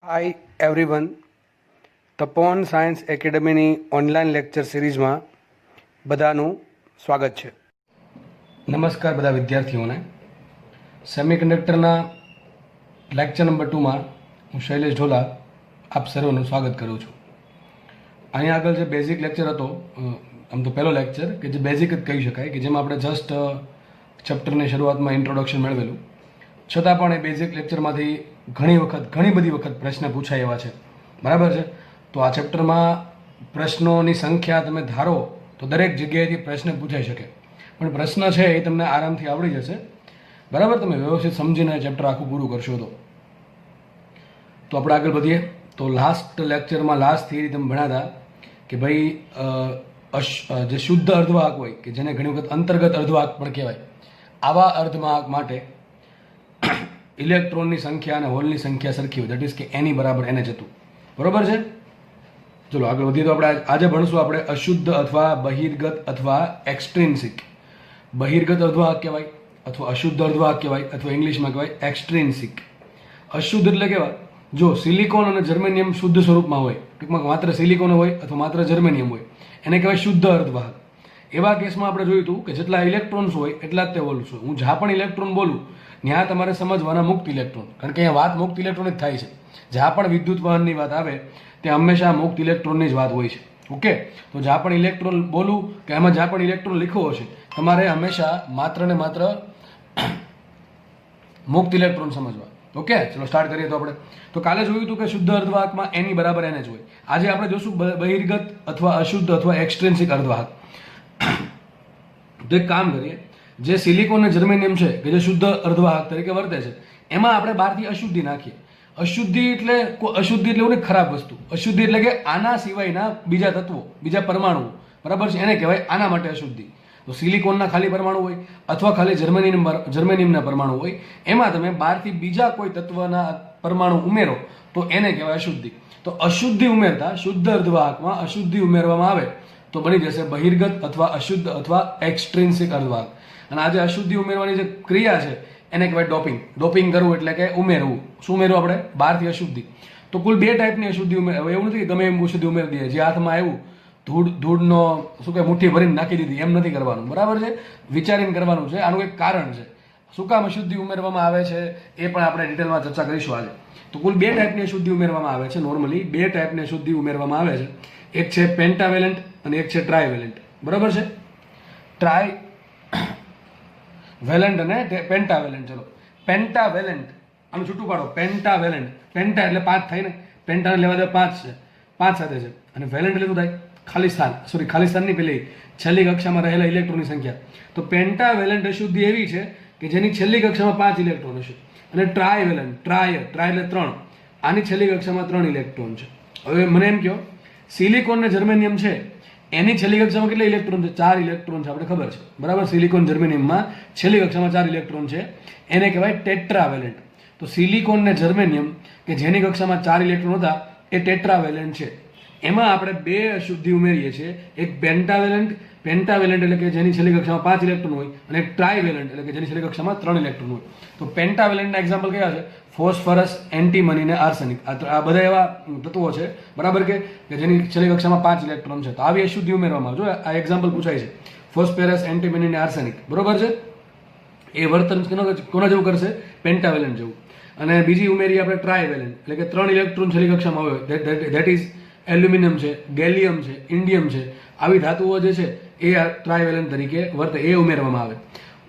Hi everyone, તપોવન science એકેડમીની online lecture સિરીઝમાં બધાનું સ્વાગત છે. નમસ્કાર બધા વિદ્યાર્થીઓને. સેમિકન્ડક્ટરના લેક્ચર નંબર 2માં હું શૈલેષ ઢોલા આપ સર્વનું સ્વાગત કરું છું. અહીં આગળ જે બેઝિક લેક્ચર હતો, આમ તો પહેલો લેક્ચર કે જે બેઝિક જ કહી શકાય, કે જેમાં આપણે જસ્ટ ચેપ્ટરની શરૂઆતમાં ઇન્ટ્રોડક્શન મેળવેલું, છતાં પણ એ બેઝિક લેક્ચરમાંથી ઘણી બધી વખત પ્રશ્ન પૂછાય એવા છે. બરાબર છે. તો આ ચેપ્ટરમાં પ્રશ્નોની સંખ્યા તમે ધારો તો દરેક જગ્યાએથી પ્રશ્ન પૂછાઈ શકે, પણ પ્રશ્ન છે એ તમને આરામથી આવડી જશે. બરાબર, તમે વ્યવસ્થિત સમજીને ચેપ્ટર આખું પૂરું કરશો તો આપણે આગળ વધીએ. તો લાસ્ટ લેક્ચરમાં લાસ્ટ થિયરી તમે ભણ્યા હતા કે ભાઈ જે શુદ્ધ અર્ધવાહક હોય, કે જેને ઘણી વખત અંતર્ગત અર્ધવાહક પણ કહેવાય, આવા અર્ધવાહક માટે ઇલેક્ટ્રોનની સંખ્યા અને હોલની સંખ્યા સરખી હોય, દેટ ઇઝ કે એની બરાબર એને જ હતું. બરોબર છે. ચલો આગળ વધીએ. તો આપણે આજે ભણશું આપણે અશુદ્ધ અથવા બહિર્ગત અથવા એક્સટ્રિન્સિક. બહિર્ગત અર્ધવાહક કહેવાય અથવા અશુદ્ધ અર્ધવાહક કહેવાય અથવા ઇંગ્લિશમાં કહેવાય એક્સટ્રિન્સિક. અશુદ્ધ એટલે કેવા? જો સિલિકોન અને જર્મેનિયમ શુદ્ધ સ્વરૂપમાં હોય, ટૂંકમાં માત્ર સિલિકોન હોય અથવા માત્ર જર્મેનિયમ હોય, એને કહેવાય શુદ્ધ અર્ધવાહક. એવા કેસમાં આપણે જોયું હતું કે જેટલા ઇલેક્ટ્રોન્સ હોય એટલા જ તે હોલ્સ હોય. હું જ્યાં પણ ઇલેક્ટ્રોન બોલું ત્યાં તમારે સમજવાના મુક્ત ઇલેક્ટ્રોન, કારણ કે અહીંયા વાત મુક્ત ઇલેક્ટ્રોન જ થાય છે. જ્યાં પણ વિદ્યુત વહનની વાત આવે ત્યાં હંમેશા મુક્ત ઇલેક્ટ્રોનની જ વાત હોય છે. ઓકે, તો જ્યાં પણ ઇલેક્ટ્રોન બોલું કે એમાં જ્યાં પણ ઇલેક્ટ્રોન લખ્યો હશે, તમારે હંમેશા માત્ર ને માત્ર મુક્ત ઇલેક્ટ્રોન સમજવા. ઓકે, ચલો સ્ટાર્ટ કરીએ. તો આપણે તો કાલે જોયું હતું કે શુદ્ધ અર્ધવાહકમાં એની બરાબર એને જ હોય. આજે આપણે જોશું બહિર્ગત અથવા અશુદ્ધ અથવા એક્સટ્રિન્સિક અર્ધવાહક. તો એક કામ કરીએ, જે સિલિકોન અને જર્મેનિયમ છે કે જે શુદ્ધ અર્ધવાહક તરીકે વર્તે છે, એમાં આપણે બહારથી અશુદ્ધિ નાખીએ. અશુદ્ધિ એટલે એવું નહીં ખરાબ વસ્તુ. અશુદ્ધિ એટલે કે આના સિવાયના બીજા તત્વો, બીજા પરમાણુઓ, બરાબર છે, એને કહેવાય આના માટે અશુદ્ધિ. તો સિલિકોનના ખાલી પરમાણુ હોય અથવા ખાલી જર્મેનિયમના પરમાણુ હોય, એમાં તમે બહારથી બીજા કોઈ તત્વના પરમાણુ ઉમેરો તો એને કહેવાય અશુદ્ધિ. તો અશુદ્ધિ ઉમેરતા શુદ્ધ અર્ધવાહકમાં અશુદ્ધિ ઉમેરવામાં આવે તો બની જશે બહિર્ગત અથવા અશુદ્ધ અથવા એક્સટ્રિન્સિક અર્ધવાહક. અને આજે અશુદ્ધિ ઉમેરવાની જે ક્રિયા છે એને કહેવાય ડોપિંગ. ડોપિંગ કરવું એટલે કે ઉમેરવું. શું ઉમેરવું આપણે? બહારથી અશુદ્ધિ. તો કુલ 2 ટાઈપની અશુદ્ધિ ઉમેરવી. એવું નથી કે ગમે એમ અશુદ્ધિ ઉમેરી દઈએ, જે હાથમાં આવ્યું ધૂળનો શું કે મુઠ્ઠી ભરીને નાખી દીધી, એમ નથી કરવાનું. બરાબર છે, વિચારીને કરવાનું છે. આનું એક કારણ છે શું કામ અશુદ્ધિ ઉમેરવામાં આવે છે, એ પણ આપણે ડિટેલમાં ચર્ચા કરીશું આજે. તો કુલ 2 ટાઈપની અશુદ્ધિ ઉમેરવામાં આવે છે. નોર્મલી 2 ટાઈપની અશુદ્ધિ ઉમેરવામાં આવે છે. એક છે પેન્ટાવેલેન્ટ અને એક છે ટ્રાયવેલેન્ટ. બરાબર છે. ટ્રાયવેલેન્ટ અને પેન્ટાવેલેન્ટ. ચલો, પેન્ટાવેલેન્ટ આનું છૂટું પાડો. પેન્ટાવેલેન્ટ, પેન્ટા એટલે 5 થાય ને, પેન્ટાને લેવા દે 5 છે, 5 સાથે છે. અને વેલેન્ટ એટલે શું થાય? ખાલિસ્તાનની પેલી છેલ્લી કક્ષામાં રહેલા ઇલેક્ટ્રોનની સંખ્યા. તો પેન્ટાવેલેન્ટ અશુદ્ધિ એવી છે કે જેની છેલ્લી કક્ષામાં 5 ઇલેક્ટ્રોન હશે. અને ટ્રાયવેલેન્ટ, ટ્રાય એટલે 3, આની છેલ્લી કક્ષામાં 3 ઇલેક્ટ્રોન છે. હવે મને એમ કહો, સિલિકોન ને જર્મેનિયમ છે એની છેલ્લી કક્ષામાં કેટલા ઇલેક્ટ્રોન છે? 4 ઇલેક્ટ્રોન છે, આપણે ખબર છે. બરાબર, સિલિકોન જર્મેનિયમમાં છેલ્લી કક્ષામાં 4 ઇલેક્ટ્રોન છે, એને કહેવાય ટેટ્રાવેલેન્ટ. તો સિલિકોન ને જર્મેનિયમ કે જેની કક્ષામાં 4 ઇલેક્ટ્રોન હતા એ ટેટ્રાવેલેન્ટ છે. એમાં આપણે 2 અશુદ્ધિ ઉમેરીએ છીએ. એક પેન્ટાવેલેન્ટ એટલે કે જેની છેલ્લી કક્ષામાં 5 ઇલેક્ટ્રોન હોય, અને ટ્રાયવેલેન્ટ એટલે કે જેની છેલ્લી કક્ષામાં 3 ઇલેક્ટ્રોન હોય. તો પેન્ટાવેલેન્ટના એક્ઝામ્પલ કયા છે? ફોસ્ફરસ, એન્ટીમની અને આર્સેનિક. આ બધા એવા તત્વો છે, બરાબર, કે જેની છેલ્લી કક્ષામાં 5 ઇલેક્ટ્રોન છે. તો આવી અશુદ્ધિ ઉમેરવામાં આવે. જો આ એક્ઝામ્પલ પૂછાય છે, ફોસ્ફરસ, એન્ટીમની અને આર્સેનિક. બરોબર છે. એ વર્તન કોના જેવું કરશે? પેન્ટાવેલેન્ટ જેવું. અને બીજી ઉમેરી આપણે ટ્રાયવેલેન્ટ એટલે કે 3 ઇલેક્ટ્રોન છેલ્લી કક્ષામાં હોય, ધેટ ઇઝ એલ્યુમિનિયમ છે, ગેલિયમ છે, ઇન્ડિયમ છે. આવી ધાતુઓ જે છે એ ટ્રાયવેલેન્ટ તરીકે વર્તે, એ ઉમેરવામાં આવે.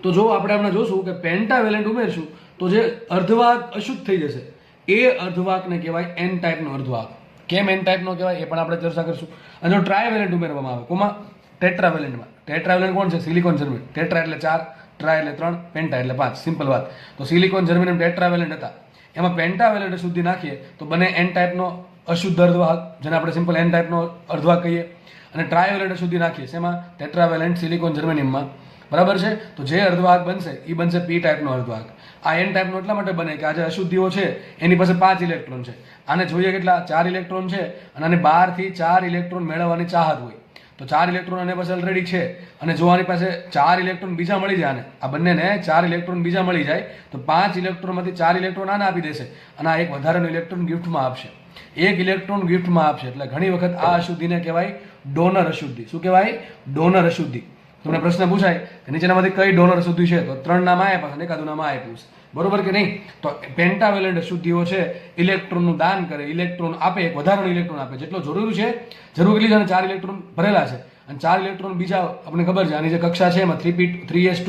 તો જો આપણે હમણાં જોશું કે પેન્ટાવેલેન્ટ ઉમેરશું તો જે અર્ધવાહક અશુદ્ધ થઈ જશે એ અર્ધવાહકને કહેવાય એન ટાઈપનો અર્ધવાહક. કેમ એન ટાઈપનો કહેવાય એ પણ આપણે ચર્ચા કરીશું. અને જો ટ્રાયવેલેન્ટ ઉમેરવામાં આવે, કોમાં? ટેટ્રાવેલેન્ટમાં. ટેટ્રાવેલેન્ટ કોણ છે? Silicon germanium. ટેટ્રા એટલે 4, ટ્રાય એટલે 3, પેન્ટા એટલે 5. સિમ્પલ વાત. તો સિલિકોન જર્મેનિયમ ટેટ્રાવેલેન્ટ હતા, એમાં પેન્ટાવેલેન્ટ અશુદ્ધિ નાખીએ તો બને એન ટાઈપનો અશુદ્ધ અર્ધવાહક, જેને આપણે સિમ્પલ એન ટાઈપનો અર્ધવાહક કહીએ. અને ટ્રાયવેલેન્ટ અશુદ્ધિ નાખીએ શેમાં? ટેટ્રાવેલેન્ટ સિલિકોન જર્મેનિયમમાં. બરાબર છે. તો જે અર્ધવાહક બનશે એ બનશે પી ટાઈપનો અર્ધવાહક. આ એન ટાઈપનો એટલા માટે બને કે આ જે અશુદ્ધિઓ છે એની પાસે 5 ઇલેક્ટ્રોન છે. આને જોઈએ કેટલા? 4 ઇલેક્ટ્રોન છે, અને આને બહારથી 4 ઇલેક્ટ્રોન મેળવવાની ચાહત હોય. તો 4 ઇલેક્ટ્રોન આની પાસે ઓલરેડી છે, અને જો આની પાસે 4 ઇલેક્ટ્રોન બીજા મળી જાય, આને આ બંનેને 4 ઇલેક્ટ્રોન બીજા મળી જાય તો 5 ઇલેક્ટ્રોનમાંથી 4 ઇલેક્ટ્રોન આને આપી દેશે અને આ એક વધારાનો ઇલેક્ટ્રોન ગિફ્ટમાં આપશે, 1 ઇલેક્ટ્રોન ગિફ્ટમાં આપશે. એટલે ઘણી વખત આ અશુદ્ધિને કહેવાય ડોનર અશુદ્ધિ. શું કહેવાય? ડોનર અશુદ્ધિ. તમને પ્રશ્ન પૂછાય કે નીચેનામાંથી કઈ ડોનર અશુદ્ધિ છે, તો 3 નામ આપ્યા છે, એકાદું નામ આપ્યું છે, બરોબર કે નહીં? તો પેન્ટાવેલેન્ટ અશુદ્ધિઓ છે ઇલેક્ટ્રોનનું દાન કરે, ઇલેક્ટ્રોન આપે, એક વધારાનો ઇલેક્ટ્રોન આપે, જેટલો જરૂર છે. જરૂર કેટલી છે? 4 ઇલેક્ટ્રોન ભરેલા છે અને 4 ઇલેક્ટ્રોન બીજા આપણને ખબર છે આની જે કક્ષા છે એમાં 3s2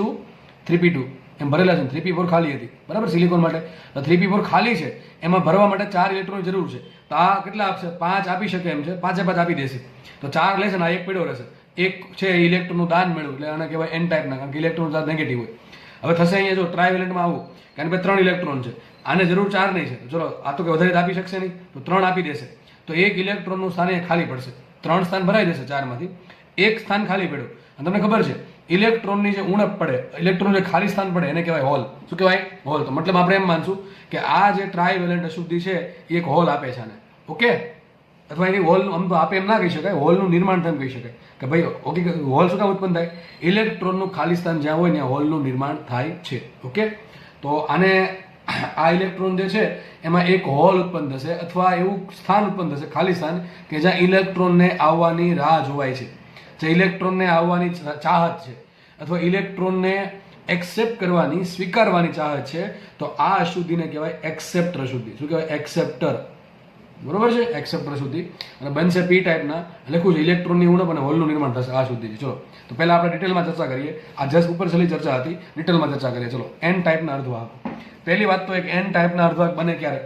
3p2 એમ ભરેલા છે, 3p4 ખાલી હતી, બરાબર, સિલિકોન માટે. તો 3p4 ખાલી છે, એમાં ભરવા માટે 4 ઇલેક્ટ્રોનની જરૂર છે. તો આ કેટલા આપશે? 5 આપી શકે એમ છે, 5 આપી દેશે. તો 4 લેશે ને આ એક પડ્યો રહેશે, એક છે ઇલેક્ટ્રોનનું દાન મળ્યું, એટલે આને કહેવાય એન ટાઈપના, કારણ કે ઇલેક્ટ્રોન ચાર્જ નેગેટિવ હોય. હવે થશે અહીંયા જો ટ્રાયવેલેન્ટમાં આવું, કારણ કે 3 ઇલેક્ટ્રોન છે, આને જરૂર 4 નહીં છે, ચલો આ તો કે વધારે આપી શકશે નહીં, તો 3 આપી દેશે. તો એક ઇલેક્ટ્રોનનું સ્થાન અહીંયા ખાલી પડશે, 3 સ્થાન ભરાઈ દેશે 4 માંથી, એક સ્થાન ખાલી પડ્યું. અને તમને ખબર છે ઇલેક્ટ્રોનની જે ઉણપ પડે, ઇલેક્ટ્રોન જે ખાલી સ્થાન પડે એને કહેવાય હોલ. શું કહેવાય? હોલ. તો મતલબ આપણે એમ માનશું કે આ જે ટ્રાયવેલેન્ટ અશુદ્ધિ છે એ એક હોલ આપે છે આને, ઓકે? અથવા એની હોલ આમ તો આપે એમ ના કહી શકાય, હોલનું નિર્માણ તેમ કહી શકાય કે ભાઈ ઓકે, હોલ શું કામ ઉત્પન્ન થાય? ઇલેક્ટ્રોનનું ખાલી સ્થાન જ્યાં હોય ત્યાં હોલનું નિર્માણ થાય છે, ઓકે? તો આને આ ઇલેક્ટ્રોન જે છે એમાં એક હોલ ઉત્પન્ન થશે અથવા એવું સ્થાન ઉત્પન્ન થશે, ખાલી સ્થાન, કે જ્યાં ઇલેક્ટ્રોનને આવવાની રાહ જોવાય છે, જે ઇલેક્ટ્રોનને આવવાની ચાહત છે અથવા ઇલેક્ટ્રોનને એક્સેપ્ટ કરવાની, સ્વીકારવાની ચાહત છે. તો આ અશુદ્ધિને કહેવાય એક્સેપ્ટર અશુદ્ધિ. શું કહેવાય? એક્સેપ્ટર, બરોબર છે, એક્સેપ્ટર અશુદ્ધિ. અને બનશે પી ટાઈપના, લખ્યું છે ઇલેક્ટ્રોનની ઉણપ અને હોલનું નિર્માણ થશે, આ શુદ્ધિ છે. ચલો તો પહેલા આપણે ડિટેલમાં ચર્ચા કરીએ. આ જસ્ટ ઉપર છેલ્લી ચર્ચા હતી, ડિટેલમાં ચર્ચા કરીએ. ચલો, એન ટાઈપના અર્ધવાહકો. પહેલી વાત તો એક એન ટાઈપના અર્ધવાહક બને ક્યારે?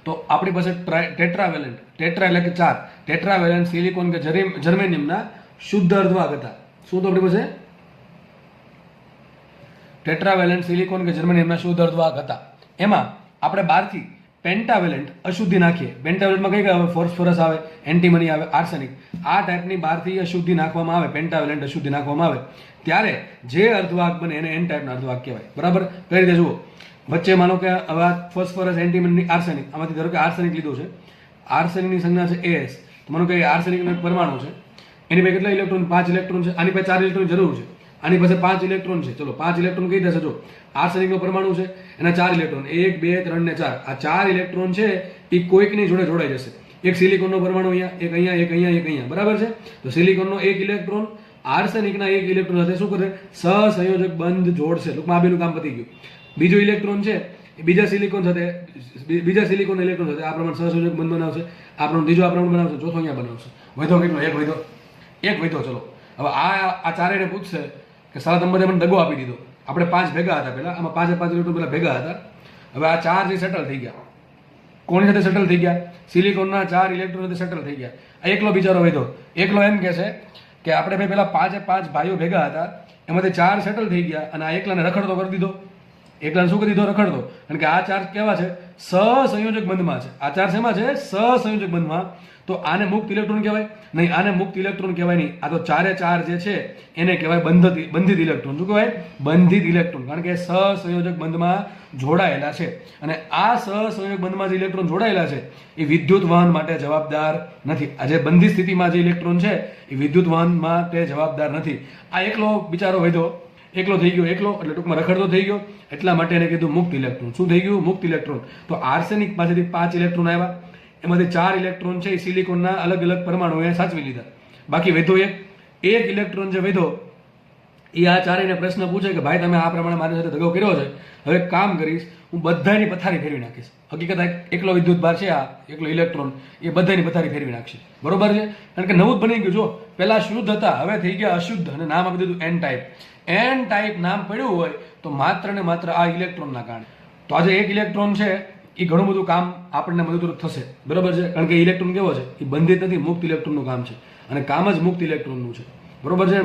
તો આપણી પાસે ટેટ્રાવેલેન્ટ, ટેટ્રા એટલે કે 4, ટેટ્રાવેલેન્ટ સિલિકોન કે જર્મેનિયમના શુદ્ધ અર્ધવાહક હતા. શું તો આપણી પાસે ટેટ્રાવેલેન્ટ સિલિકોન કે જર્મેનિયમના શુદ્ધ અર્ધવાહક હતા. એમાં આપણે બહારથી પેન્ટાવેલેન્ટ અશુદ્ધિ નાખીએ. પેન્ટાવેલેન્ટમાં કઈ આવે? ફોસ્ફરસ આવે, એન્ટીમની આવે, આર્સેનિક. આ ટાઈપની બહારથી અશુદ્ધિ નાખવામાં આવે, પેન્ટાવેલેન્ટ અશુદ્ધિ નાખવામાં આવે, ત્યારે જે અર્ધવાહક બને એને એન ટાઈપના અર્ધવાહક કહેવાય, બરાબર? કઈ રીતે જુઓ, વચ્ચે માનો કે હવે ફોસ્ફરસ, એન્ટીમની, આર્સેનિક, આમાંથી ધારો કે આર્સેનિક લીધું છે, આર્સેનિકની સંજ્ઞા છે AS, તો માનો કે આર્સેનિકનો એક પરમાણુ છે, એની પાસે કેટલા ઇલેક્ટ્રોન? 5 ઇલેક્ટ્રોન છે. આની પાસે 4 ઇલેક્ટ્રોન જરૂર છે, આની પાસે 5 ઇલેક્ટ્રોન છે. ચલો 5 ઇલેક્ટ્રોન કઈ થશે? જો આર્સેનિકનો પરમાણુ છે એના 4 ઇલેક્ટ્રોન, 1 2 3 ને 4, આ 4 ઇલેક્ટ્રોન છે એ કોઈકની જોડે જોડાઈ જશે. એક સિલિકોનનો પરમાણુ અહીંયા, એક અહીંયા, એક અહીંયા, એક અહીંયા, બરાબર છે? તો સિલિકોનનો 1 ઇલેક્ટ્રોન આર્સેનિકના 1 ઇલેક્ટ્રોન સાથે શું કરે? સહસંયોજક બંધ જોડશે. ટૂંકમાં આ બેનું કામ પતી ગયું. બીજો ઇલેક્ટ્રોન છે એ બીજા સિલિકોન સાથે, બીજા સિલિકોન ઇલેક્ટ્રોન સાથે આ પ્રમાણે સહસંયોજક બંધ બનાવશે, આ પ્રમાણે ત્રીજો આ પ્રમાણે બનાવશે, ચોથો અહીંયા બનાવશે. વધ્યો કેટલો? એક વધ્યો. ચલો હવે આ ચારેયને પૂછશે કે સાલા તમે બધે મને દગો આપી દીધો, આપણે 5 ભેગા હતા પહેલા, આમાં 5 ઇલેક્ટ્રોન પહેલા ભેગા હતા, હવે આ 4 જે સેટલ થઈ ગયા, કોની સાથે સેટલ થઈ ગયા? સિલિકોનના 4 ઇલેક્ટ્રોન સાથે સેટલ થઈ ગયા. આ એકલો બિચારો વધ્યો, એકલો એમ કહે છે કે આપણે ભાઈ પેલા 5 ભાઈઓ ભેગા હતા, એમાંથી 4 સેટલ થઈ ગયા અને આ એકલાને રખડતો કરી દીધો. એકલાને શું કરી દીધો? રખડતો. કારણ કે આ 4 કેવા છે? સહસંયોજક બંધમાં છે. આ 4 શેમાં છે? સહસંયોજક બંધમાં. તો આને મુક્ત ઇલેક્ટ્રોન કહેવાય નહીં, આને મુક્ત ઇલેક્ટ્રોન કહેવાય નહીં. આ તો 4 જે છે એને કહેવાય બંધિત ઇલેક્ટ્રોન. શું કહેવાય? બંધિત ઇલેક્ટ્રોન. કારણ કે સહસંયોજક બંધમાં જોડાયેલા છે અને આ સહસંયોજક બંધમાં જે ઇલેક્ટ્રોન જોડાયેલા છે એ વિદ્યુત વહન માટે જવાબદાર નથી. આ જે બંધિત સ્થિતિમાં જે ઇલેક્ટ્રોન છે એ વિદ્યુત વહન માટે જવાબદાર નથી. આ એકલો બિચારો વધ્યો, એકલો થઈ ગયો, એકલો એટલે ટૂંકમાં રખડતો થઈ ગયો, એટલા માટે એને કીધું મુક્ત ઇલેક્ટ્રોન. શું થઈ ગયું? મુક્ત ઇલેક્ટ્રોન. તો આર્સેનિક પાસેથી 5 ઇલેક્ટ્રોન આવ્યા, એમાંથી 4 ઇલેક્ટ્રોન છે એ સિલિકોનના અલગ અલગ પરમાણુએ સાચવી લીધા, બાકી વધ્યો એક ઇલેક્ટ્રોન જે વધ્યો એ આ ચારેયને પ્રશ્ન પૂછે કે ભાઈ તમે આ પ્રમાણે મારી સાથે દગો કર્યો છે, હવે કામ કરીશ, હું બધાની પથારી ફેરવી નાખીશ. હકીકત એકલો વિદ્યુત ભાર છે, આ એકલો ઇલેક્ટ્રોન એ બધાની પથારી ફેરવી નાખશે, બરોબર છે? કારણ કે નવું જ બની ગયું. જો પહેલા શુદ્ધ હતા, હવે થઈ ગયા અશુદ્ધ અને નામ આપી દીધું એન ટાઈપ. એન ટાઈપ નામ પડ્યું હોય તો માત્ર ને માત્ર આ ઇલેક્ટ્રોનના કારણે. તો આજે એક ઇલેક્ટ્રોન છે એ ઘણું બધું કામ આપણને મદદરૂપ થશે, બરોબર છે? કારણ કે ઇલેક્ટ્રોન કેવો છે? એ બંધિત નથી, મુક્ત ઇલેક્ટ્રોનનું કામ છે અને કામ જ મુક્ત ઇલેક્ટ્રોનનું છે, બરોબર છે?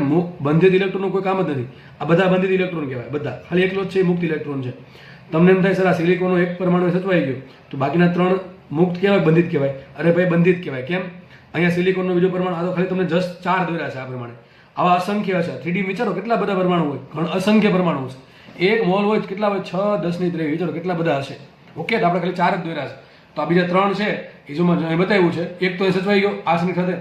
બંધિત ઇલેક્ટ્રોનનું કોઈ કામ જ નથી. આ બધા બંધિત ઇલેક્ટ્રોન કહેવાય, બધા. ખાલી એકલો જ છે મુક્ત ઇલેક્ટ્રોન છે. તમને એમ થાય સર આ સિલિકોનનો એક પરમાણુ સચવાઈ ગયો તો બાકીના 3 મુક્ત કહેવાય, બંધિત કહેવાય? અરે ભાઈ બંધિત કહેવાય. કેમ? અહીંયા સિલિકોનનો બીજો પરમાણુ, આ તો ખાલી તમને જસ્ટ 4 દોર્યા છે આ પ્રમાણે. આવા અસંખ્ય છે. 3D વિચારો કેટલા બધા પરમાણુ હોય, ઘણા અસંખ્ય પરમાણુ છે. એક મોલ હોય કેટલા હોય? 6 10 ની 23. વિચારો કેટલા બધા હશે. ઓકે, તો આપણે ખાલી 4 જ દોર્યા છે તો આ બીજા 3 છે એ જો મેં બતાવ્યું છે. એક તો એ સચવાઈ ગયો આર્સેનિક સાથે,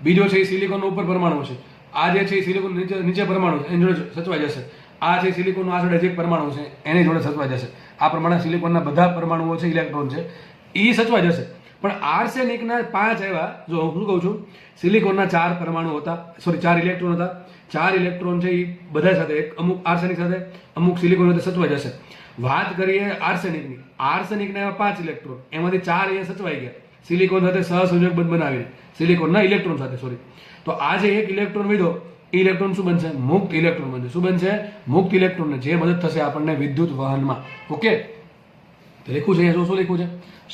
બીજો છે એ સિલિકોનનો ઉપર પરમાણુ છે, આ જે છે એ સિલિકોન નીચે પરમાણુ છે એની જોડે સચવાઈ જશે. આ છે સિલિકોનનો આ જોડે જે પરમાણુ છે એની જોડે સચવાઈ જશે. આ પ્રમાણે સિલિકોનના બધા પરમાણુઓ છે, ઇલેક્ટ્રોન છે એ સચવાઈ જશે. પણ આર્સેનિકના 5 આવ્યા. જો હું શું કહું છું, સિલિકોનના 4 પરમાણુ હતા, સોરી 4 ઇલેક્ટ્રોન હતા. 4 ઇલેક્ટ્રોન છે એ બધા સાથે અમુક આર્સેનિક સાથે અમુક સિલિકોન સાથે સચવાઈ જશે. વાત કરીએ આર્સેનિકની. આર્સેનિકના એવા 5 ઇલેક્ટ્રોન, એમાંથી 4 અહીંયા સચવાઈ ગયા સિલિકોન સાથે સહસંયોજક બંધ બનાવીને, સિલિકોનના ઇલેક્ટ્રોન સાથે સોરી. તો આ જે એક ઇલેક્ટ્રોન વધ્યો એ ઇલેક્ટ્રોન શું બનશે? મુક્ત ઇલેક્ટ્રોન બનશે. શું બનશે? મુક્ત ઇલેક્ટ્રોન, જે મદદ થશે આપણને વિદ્યુત વહનમાં. ઓકે, તો લખ્યું છે અહીંયા શું લખ્યું છે?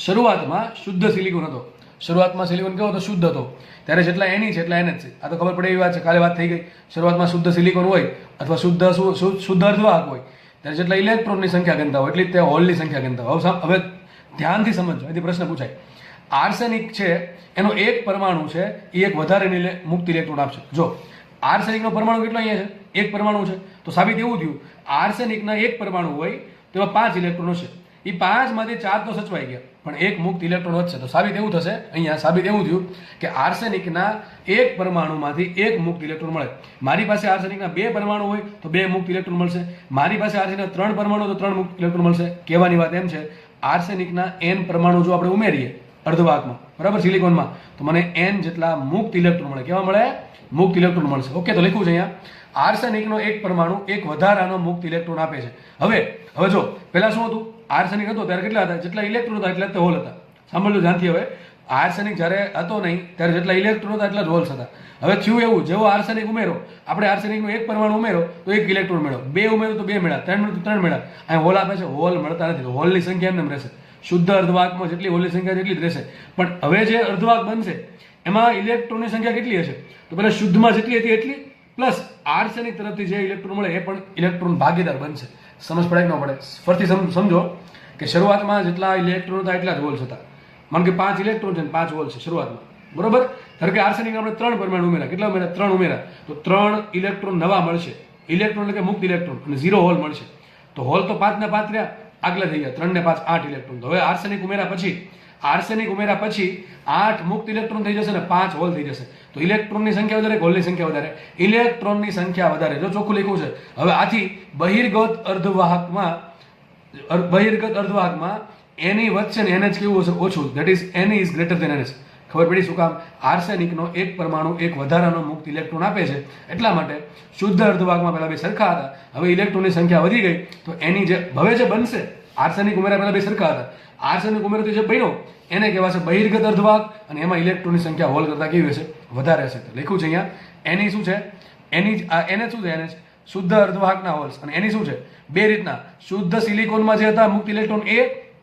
શરૂઆતમાં શુદ્ધ સિલિકોન હતો. શરૂઆતમાં સિલિકોન કેવો હતો? શુદ્ધ હતો. ત્યારે જેટલા એની છે એટલા એને જ છે. આ તો ખબર પડે એવી વાત છે, કાલે વાત થઈ ગઈ. શરૂઆતમાં શુદ્ધ સિલિકોન હોય અથવા શુદ્ધ અર્ધવાહક હોય ત્યારે જેટલા ઇલેક્ટ્રોનની સંખ્યા ગણતા હોય એટલી જ તે હોલની સંખ્યા ગણતા હોય. હવે ધ્યાનથી સમજો, એથી પ્રશ્ન પૂછાય. આર્સેનિક છે એનો એક પરમાણુ છે એ એક વધારે મુક્ત ઇલેક્ટ્રોન આપશે. જો આર્સેનિકનો પરમાણુ કેટલો અહીંયા છે? એક પરમાણુ છે. તો સાબિત એવું થયું, આર્સેનિકના એક પરમાણુ હોય તેમાં 5 ઇલેક્ટ્રોન હશે. એ 5 માંથી 4 તો સચવાઈ ગયા પણ એક મુક્ત ઇલેક્ટ્રોન વધશે. તો સાબિત એવું થશે, અહીંયા સાબિત એવું થયું કે આર્સેનિકના એક પરમાણુમાંથી એક મુક્ત ઇલેક્ટ્રોન મળે. મારી પાસે આર્સેનિકના 2 પરમાણુ હોય તો 2 મુક્ત ઇલેક્ટ્રોન મળશે. મારી પાસે આર્સેનિકના 3 પરમાણુ તો 3 મુક્ત ઇલેક્ટ્રોન મળશે. કહેવાની વાત એમ છે, આર્સેનિકના n પરમાણુ જો આપણે ઉમેરીએ અર્ધવાહકમાં, બરાબર, સિલિકોનમાં, તો મને n જેટલા મુક્ત ઇલેક્ટ્રોન મળે. કેવા મળે? મુક્ત ઇલેક્ટ્રોન મળશે. ઓકે, તો લખ્યું છે અહીંયા, આર્સેનિકનો એક પરમાણુ એક વધારાનો મુક્ત ઇલેક્ટ્રોન આપે છે. હવે જો પહેલા શું હતું? આર્સેનિક હતો ત્યારે કેટલા હતા? જેટલા ઇલેક્ટ્રોન હતા એટલા હોલ હતા. સાંભળજો ધ્યાનથી. હવે આર્સેનિક જ્યારે હતો નહીં ત્યારે જેટલા ઇલેક્ટ્રોન હતા એટલા જ હોલ્સ હતા. હવે થયું એવું, જેવો આર્સેનિક ઉમેરો, આપણે આર્સેનિકનો એક પરમાણુ ઉમેરો તો એક ઇલેક્ટ્રોન મેળવો, 2 ઉમેરો તો 2 મળ્યા, 3 ઉમેરો તો 3 મળ્યા. અહીં હોલ આપે છે, હોલ મળતા નથી. તો હોલની સંખ્યા એમ રહેશે. શુદ્ધ અર્ધવાહકમાં જેટલી હોલની સંખ્યા એટલી જ રહેશે. પણ હવે જે અર્ધવાહક બનશે એમાં ઇલેક્ટ્રોનની સંખ્યા કેટલી હશે? તો પહેલા શુદ્ધમાં જેટલી હતી એટલી પ્લસ આર્સેનિક તરફથી જે ઇલેક્ટ્રોન મળે એ પણ ઇલેક્ટ્રોન ભાગીદાર બનશે. સમજ પડે કે ન પડે? ફરીથી સમજો કે શરૂઆતમાં જેટલા ઇલેક્ટ્રોન હતા એટલા જ હોલ્સ હતા. માનો કે 5 ઇલેક્ટ્રોન છે ને 5 હોલ છે શરૂઆતમાં, બરોબર. ધારો કે આર્સેનિક આપણે 3 પરમાણુ ઉમેર્યા. કેટલા ઉમેર્યા? 3 ઉમેર્યા. તો 3 ઇલેક્ટ્રોન નવા મળશે. ઇલેક્ટ્રોન એટલે કે મુક્ત ઇલેક્ટ્રોન, અને 0 હોલ મળશે. તો હોલ તો 5 ને 5 રહ્યા, આગલા થઈ ગયા 3 ને 5 8 ઇલેક્ટ્રોન. તો હવે આર્સેનિક ઉમેર્યા પછી 8 મુક્ત ઇલેક્ટ્રોન થઈ જશે ને 5 હોલ થઈ જશે. તો ઇલેક્ટ્રોનની સંખ્યા વધારે, હોલની સંખ્યા વધારે. ઇલેક્ટ્રોનની સંખ્યા વધારે. જો ચોખ્ખું લખ્યું છે. હવે આથી બહિર્ગત અર્ધવાહકમાં એની વચ્ચે ને NH કેવું હશે? ઓછું. That is Na is greater than NH. ખબર પડી શું કામ? આર્સેનિકનો એક પરમાણુ એક વધારાનો મુક્ત ઇલેક્ટ્રોન આપે છે. એટલા માટે શુદ્ધ અર્ધવાહકમાં પહેલા બે સરખા હતા, હવે ઇલેક્ટ્રોનની સંખ્યા વધી ગઈ. તો એની હવે જે બનશે, આર્સેનિક ઉમેર્યા પહેલા બે સરખા હતા, આર્સેનિક ઉમેરથી જે બન્યો એને કહેવાશે બહિર્ગત અર્ધવાહક, અને એમાં ઇલેક્ટ્રોનની સંખ્યા હોલ કરતા કેવી હશે? વધારે હશે. તો લખ્યું છે અહીંયા એની શું છે? NH શું છે? NH શુદ્ધ અર્ધવાહકના હોલ્સ. અને એની શું છે? બે રીતના. શુદ્ધ સિલિકોનમાં જે હતા મુક્ત ઇલેક્ટ્રોન એ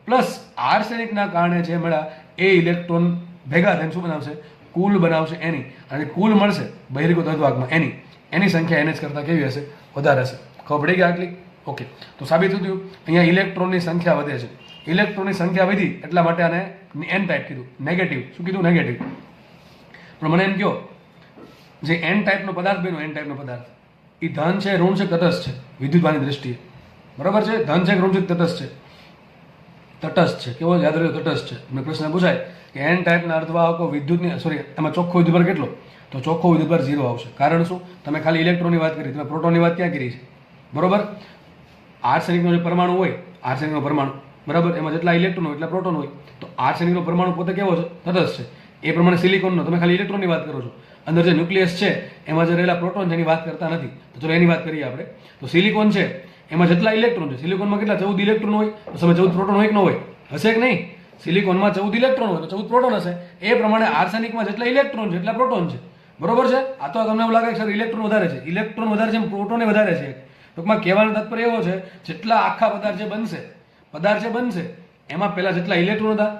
પ્લસ આર્સેનિકના કારણે જે મળ્યા એ ઇલેક્ટ્રોન ભેગા થઈને શું બનાવશે? કુલ બનાવશે એની. અને કુલ મળશે બહિર્ગત અર્ધવાહકમાં એની સંખ્યા NH કરતા કેવી હશે? વધારે હશે. ખબર પડી ગઈ આટલી? ઓકે, તો સાબિત થયું અહીંયા ઇલેક્ટ્રોનની સંખ્યા વધે છે. ઇલેક્ટ્રોનની સંખ્યા વધી એટલા માટે આને n ટાઈપ કીધું, નેગેટિવ. શું કીધું? નેગેટિવ. પણ મને એમ કહો, જે n ટાઈપનો પદાર્થ બન્યો, n ટાઈપનો પદાર્થ, એ ધન છે, ઋણ છે, તટસ્થ છે વિદ્યુતભારની દ્રષ્ટિએ? બરાબર છે? ધન છે, ઋણ છે, તટસ્થ છે? તટસ્થ છે. કેવો? યાદ રહ્યો, તટસ્થ છે. મને પ્રશ્ન પૂછાય કે n ટાઈપના અર્ધવાહકો વિદ્યુતની એમાં ચોખ્ખો વિદ્યુતભાર કેટલો? તો ચોખ્ખો વિદ્યુતભાર 0 આવશે. કારણ શું? તમે ખાલી ઇલેક્ટ્રોનની વાત કરી, તમે પ્રોટોનની વાત ક્યાં કરી છે? બરોબર. આર્સેનિકનો જે પરમાણુ હોય, આર્સેનિકનો પરમાણુ, બરાબર, એમાં જેટલા ઇલેક્ટ્રોન હોય એટલા પ્રોટોન હોય. તો આર્સેનિકનો પરમાણુ પોતે કેવો છે? તટસ્થ છે. એ પ્રમાણે સિલિકોનનો તમે ખાલી ઇલેક્ટ્રોનની વાત કરો છો, અંદર જે ન્યુક્લિયસ છે એમાં જે રહેલા પ્રોટોન છે એની વાત કરતા નથી. તો ચલો એની વાત કરીએ આપણે. તો સિલિકોન છે એમાં જેટલા ઇલેક્ટ્રોન છે, સિલિકોનમાં કેટલા? 14 ઇલેક્ટ્રોન હોય. તો સમય 14 પ્રોટોન હોય કે ન હોય? હશે કે નહીં? સિલિકોનમાં 14 ઇલેક્ટ્રોન હોય તો 14 પ્રોટોન હશે. એ પ્રમાણે આર્સેનિકમાં જેટલા ઇલેક્ટ્રોન છે એટલા પ્રોટોન છે. બરોબર છે? આ તો તમને એવું લાગે કે સર ઇલેક્ટ્રોન વધારે છે, ઇલેક્ટ્રોન વધારે છે, પ્રોટોન વધારે છે. ટૂંકમાં કહેવાનો તાત્પર્ય એવો છે, જેટલા આખા પદાર્થ જે બનશે એમાં પહેલા જેટલા ઇલેક્ટ્રોન હતા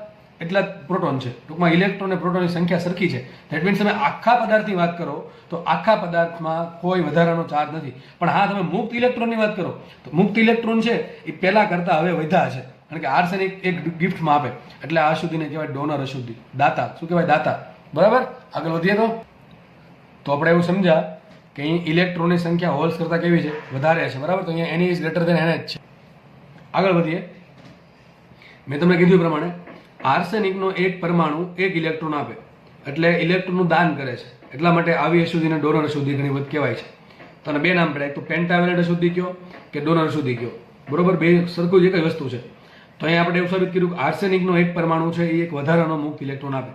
એટલા પ્રોટોન છે. ટૂંકમાં ઇલેક્ટ્રોન અને પ્રોટોનની સંખ્યા સરખી છે. ધેટ મીન્સ તમે આખા પદાર્થની વાત કરો તો આખા પદાર્થમાં કોઈ વધારાનો ચાર્જ નથી. પણ હા, તમે મુક્ત ઇલેક્ટ્રોનની વાત કરો તો મુક્ત ઇલેક્ટ્રોન છે એ પહેલા કરતા હવે વધ્યા છે. કારણ કે આર્સેનિક એક ગિફ્ટમાં આપે એટલે આ અશુદ્ધિને કહેવાય ડોનર અશુદ્ધિ, દાતા. શું કહેવાય? દાતા. બરાબર. આગળ વધીએ તો આપણે એવું સમજ્યા કે અહીં ઇલેક્ટ્રોનની સંખ્યા હોલ્સ કરતા કેવી છે? વધારે છે. બરાબર. તો અહીંયા NA is greater than NH છે. આગળ વધીએ. મેં તમને કીધું પ્રમાણે આર્સેનિકનો એક પરમાણુ એક ઇલેક્ટ્રોન આપે એટલે ઇલેક્ટ્રોનનું દાન કરે છે, એટલા માટે આવી અશુદ્ધિને ડોનર અશુદ્ધિ ઘણી વખત કહેવાય છે. તને બે નામ પડે, એક તો પેન્ટાવેલેન્ટ અશુદ્ધિ કયો કે ડોનર અશુદ્ધિ કયો, બરોબર, બે સરખું જ એક જ વસ્તુ છે. તો અહીંયા આપણે એવું સાબિત કર્યું કે આર્સેનિકનો એક પરમાણુ છે એ એક વધારાનો મુક્ત ઇલેક્ટ્રોન આપે.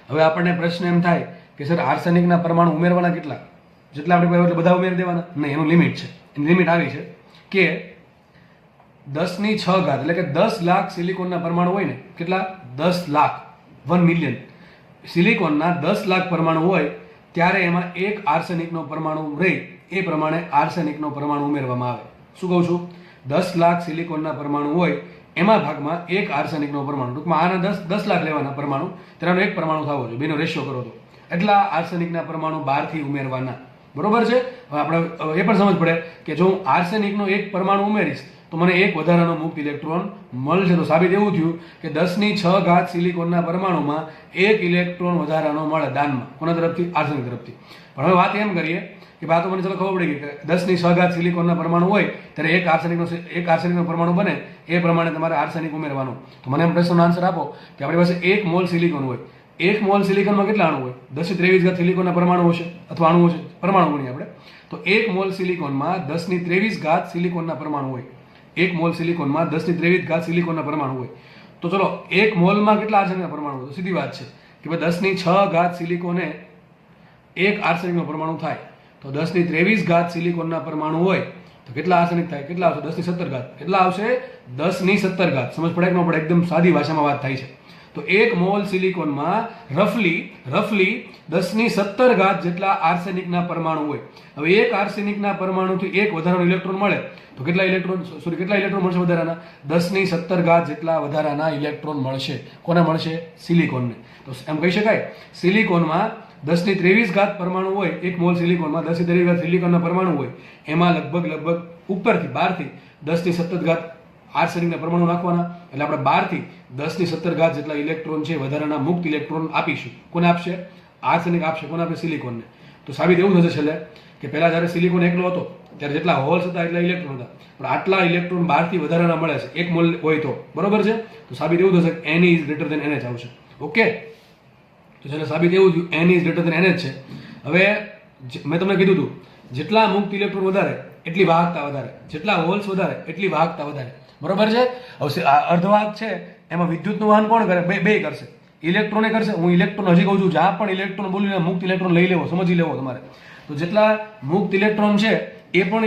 હવે આપણને પ્રશ્ન એમ થાય કે સર આર્સેનિકના પરમાણુ ઉમેરવાના કેટલા, જેટલા આપણે કહેવાય એટલે બધા ઉમેરી દેવાના? નહીં, એનું લિમિટ છે. એની લિમિટ આવી છે કે 10⁶ એટલે કે 10 લાખ સિલિકોનના પરમાણુ હોય ને, કેટલા? 10 લાખ, 1 મિલિયન સિલિકોનના 10 લાખ પરમાણુ હોય ત્યારે એમાં એક આર્સેનિકનો પરમાણુ રહી એ પ્રમાણે આર્સેનિકનો પરમાણુ ઉમેરવામાં આવે. શું કહું છું? 10 લાખ સિલિકોનના પરમાણુ હોય એમાં ભાગમાં એક આર્સેનિકનો પરમાણુ, ટૂંકમાં આના 10 લાખ લેવાના પરમાણુ, તેનો એક પરમાણુ થવો જોઈએ, બેનો રેશિયો કરો તો એટલા આર્સેનિકના પરમાણુ બહારથી ઉમેરવાના. બરોબર છે? હવે આપણે એ પણ સમજ પડે કે જો હું આર્સેનિકનો એક પરમાણુ ઉમેરીશ તો મને એક વધારાનો મુક્ત ઇલેક્ટ્રોન મળશે. તો સાબિત એવું થયું કે 10⁶ સિલિકોનના પરમાણુમાં એક ઇલેક્ટ્રોન વધારાનો મળે દાનમાં. કોના તરફથી? આર્સેનિક તરફથી. પણ હવે વાત એમ કરીએ કે ભાઈ તો મને ચલો ખબર પડી ગઈ કે 10⁶ સિલિકોનના પરમાણુ હોય ત્યારે એક આર્સેનિકનો પરમાણુ બને એ પ્રમાણે તમારે આર્સેનિક ઉમેરવાનું. તો મને એમ પ્રશ્નનો આન્સર આપો કે આપણી પાસે 1 મોલ સિલિકોન હોય, 1 મોલ સિલિકોનમાં કેટલા અણુ હોય? 10⁻³ સિલિકોનના પરમાણુ હશે અથવા અણુ હશે, પરમાણુ ગણીએ આપણે તો 1 મોલ સિલિકોનમાં 10⁻³ સિલિકોનના પરમાણુ હોય. 1 મોલ સિલિકોનમાં 10⁻³ સિલિકોનના પરમાણુ હોય. તો ચલો 1 મોલમાં કેટલા આર્સેનિકના પરમાણુ હોય? તો સીધી વાત છે કે ભાઈ 10⁶ સિલિકોને એક આર્સેનિકનો પરમાણુ થાય તો 10⁻³ સિલિકોનના પરમાણુ હોય તો કેટલા આર્સેનિક થાય? કેટલા આવશે? 10⁻17. કેટલા આવશે? 10⁻17. સમજ પડે કે ન પડે? એકદમ સાદી ભાષામાં વાત થાય છે. તો 1 મોલ સિલિકોનમાં રફલી 10⁻17 જેટલા આર્સેનિકના પરમાણુ હોય. હવે એક આર્સેનિકના પરમાણુથી એક વધારાનો ઇલેક્ટ્રોન મળે તો કેટલા ઇલેક્ટ્રોન મળશે વધારાના? 10⁻17 જેટલા વધારાના ઇલેક્ટ્રોન મળશે. કોને મળશે? સિલિકોનને. તો એમ કહી શકાય સિલિકોનમાં 10⁻23 પરમાણુ હોય, 1 મોલ સિલિકોનમાં 10⁻23 સિલિકોનના પરમાણુ હોય એમાં લગભગ ઉપરથી 12થી 10⁻17 આર્સેનિકના પરમાણુ નાખવાના એટલે આપણે 12થી 10⁻17 જેટલા ઇલેક્ટ્રોન છે વધારાના મુક્ત ઇલેક્ટ્રોન આપીશું. કોને આપશે? આર્સેનિક આપશે. કોને આપે? સિલિકોનને. તો સાબિત એવું થશે છેલ્લે કે પહેલા જ્યારે સિલિકોન એકલો હતો ત્યારે જેટલા હોલ્સ હતા એટલા ઇલેક્ટ્રોન હતા, પણ આટલા ઇલેક્ટ્રોન બહારથી વધારાના મળે છે 1 મોલ હોય તો. બરોબર છે? તો સાબિત એવું થશે કે Na > NH આવશે. ઓકે, તો છેલ્લે સાબિત એવું થયું Na > NH છે. હવે મેં તમને કીધું હતું જેટલા મુક્ત ઇલેક્ટ્રોન વધારે એટલી વાહકતા વધારે, જેટલા હોલ્સ વધારે એટલી વાહકતા વધારે. બરોબર છે? હવે અર્ધવાહક છે એમાં વિદ્યુતનું વહન કોણ કરે? બે કરશે. ઇલેક્ટ્રોને કરશે. હું ઇલેક્ટ્રોન હજી કહું છું, જ્યાં પણ ઇલેક્ટ્રોન બોલીને મુક્ત ઇલેક્ટ્રોન લઈ લેવો, સમજી લેવો તમારે. તો જેટલા મુક્ત ઇલેક્ટ્રોન છે એ પણ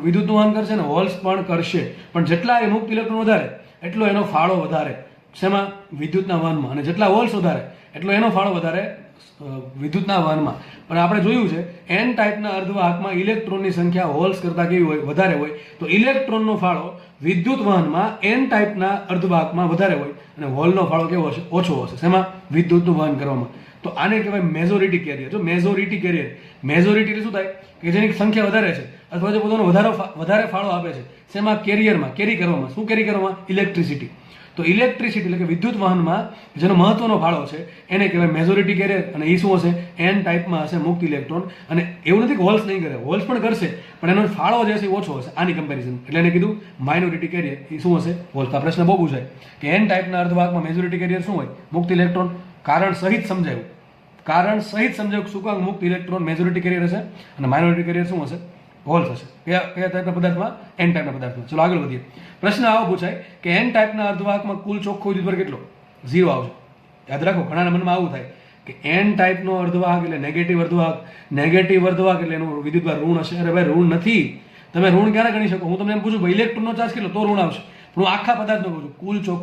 વિદ્યુતનું વહન કરશે ને હોલ્સ પણ કરશે, પણ જેટલા એ મુક્ત ઇલેક્ટ્રોન વધારે એટલો એનો ફાળો વધારે શેમાં? વિદ્યુતના વહનમાં. અને જેટલા હોલ્સ વધારે એટલો એનો ફાળો વધારે વિદ્યુતના વહનમાં. પણ આપણે જોયું છે N ટાઈપના અર્ધવાહકમાં ઇલેક્ટ્રોનની સંખ્યા હોલ્સ કરતાં કેવી હોય? વધારે હોય. તો ઇલેક્ટ્રોનનો ફાળો વિદ્યુત વહનમાં N ટાઈપના અર્ધવાહકમાં વધારે હોય અને હોલનો ફાળો કેવો હશે? ઓછો હશે. શેમાં? વિદ્યુતનું વહન કરવામાં. તો આને કહેવાય મેજોરિટી કેરિયર. જો મેજોરિટી કેરિયર, મેજોરિટી એટલે શું થાય કે જેની સંખ્યા વધારે છે અથવા જે પોતાનો વધારે ફાળો આપે છે શેમાં? કેરિયરમાં, કેરી કરવામાં. શું કેરી કરવામાં? ઇલેક્ટ્રિસિટી. તો ઇલેક્ટ્રિસિટી એટલે કે વિદ્યુત વહનમાં જેનો મહત્વનો ફાળો છે એને કહેવાય મેજોરિટી કેરિયર. અને એ શું હશે? N ટાઈપમાં હશે મુક્ત ઇલેક્ટ્રોન. અને એવું નથી કે હોલ્સ નહીં કરે, હોલ્સ પણ કરશે પણ એનો ફાળો જે છે ઓછો હશે આની કમ્પેરિઝન. એટલે એને કીધું માઇનોરિટી કેરિયર. એ શું હશે? હોલ્સ. આ પ્રશ્ન બહુ પૂછાય કે N ટાઈપના અર્ધવાહકમાં મેજોરિટી કેરિયર શું હોય? મુક્ત ઇલેક્ટ્રોન. કારણ સહિત સમજાયું, શું કામ મુક્ત ઇલેક્ટ્રોન મેજોરિટી કેરિયર હશે અને માઇનોરિટી કેરિયર શું હશે? હોલ્સ હશે. કયા ટાઈપના પદાર્થમાં? N ટાઈપના પદાર્થમાં. ચલો આગળ વધીએ. પ્રશ્ન આવો પૂછાય કે N ટાઈપના અર્ધવાહકમાં કુલ ચોખ્ખો વિદ્યુતભાર કેટલો? 0 આવશે. યાદ રાખો, ઘણાના મનમાં આવું થાય કે N ટાઈપનો અર્ધવાહક એટલે નેગેટિવ અર્ધવાહક એટલે એનું વિદ્યુતભાર ઋણ હશે. અરે ભાઈ ઋણ નથી. તમે ઋણ ક્યારે ગણી શકો? હું તમને એમ પૂછું ભાઈ ઇલેક્ટ્રોનનો ચાર્જ કેટલો તો ઋણ આવશે, પણ હું આખા પદાર્થનો કહું છું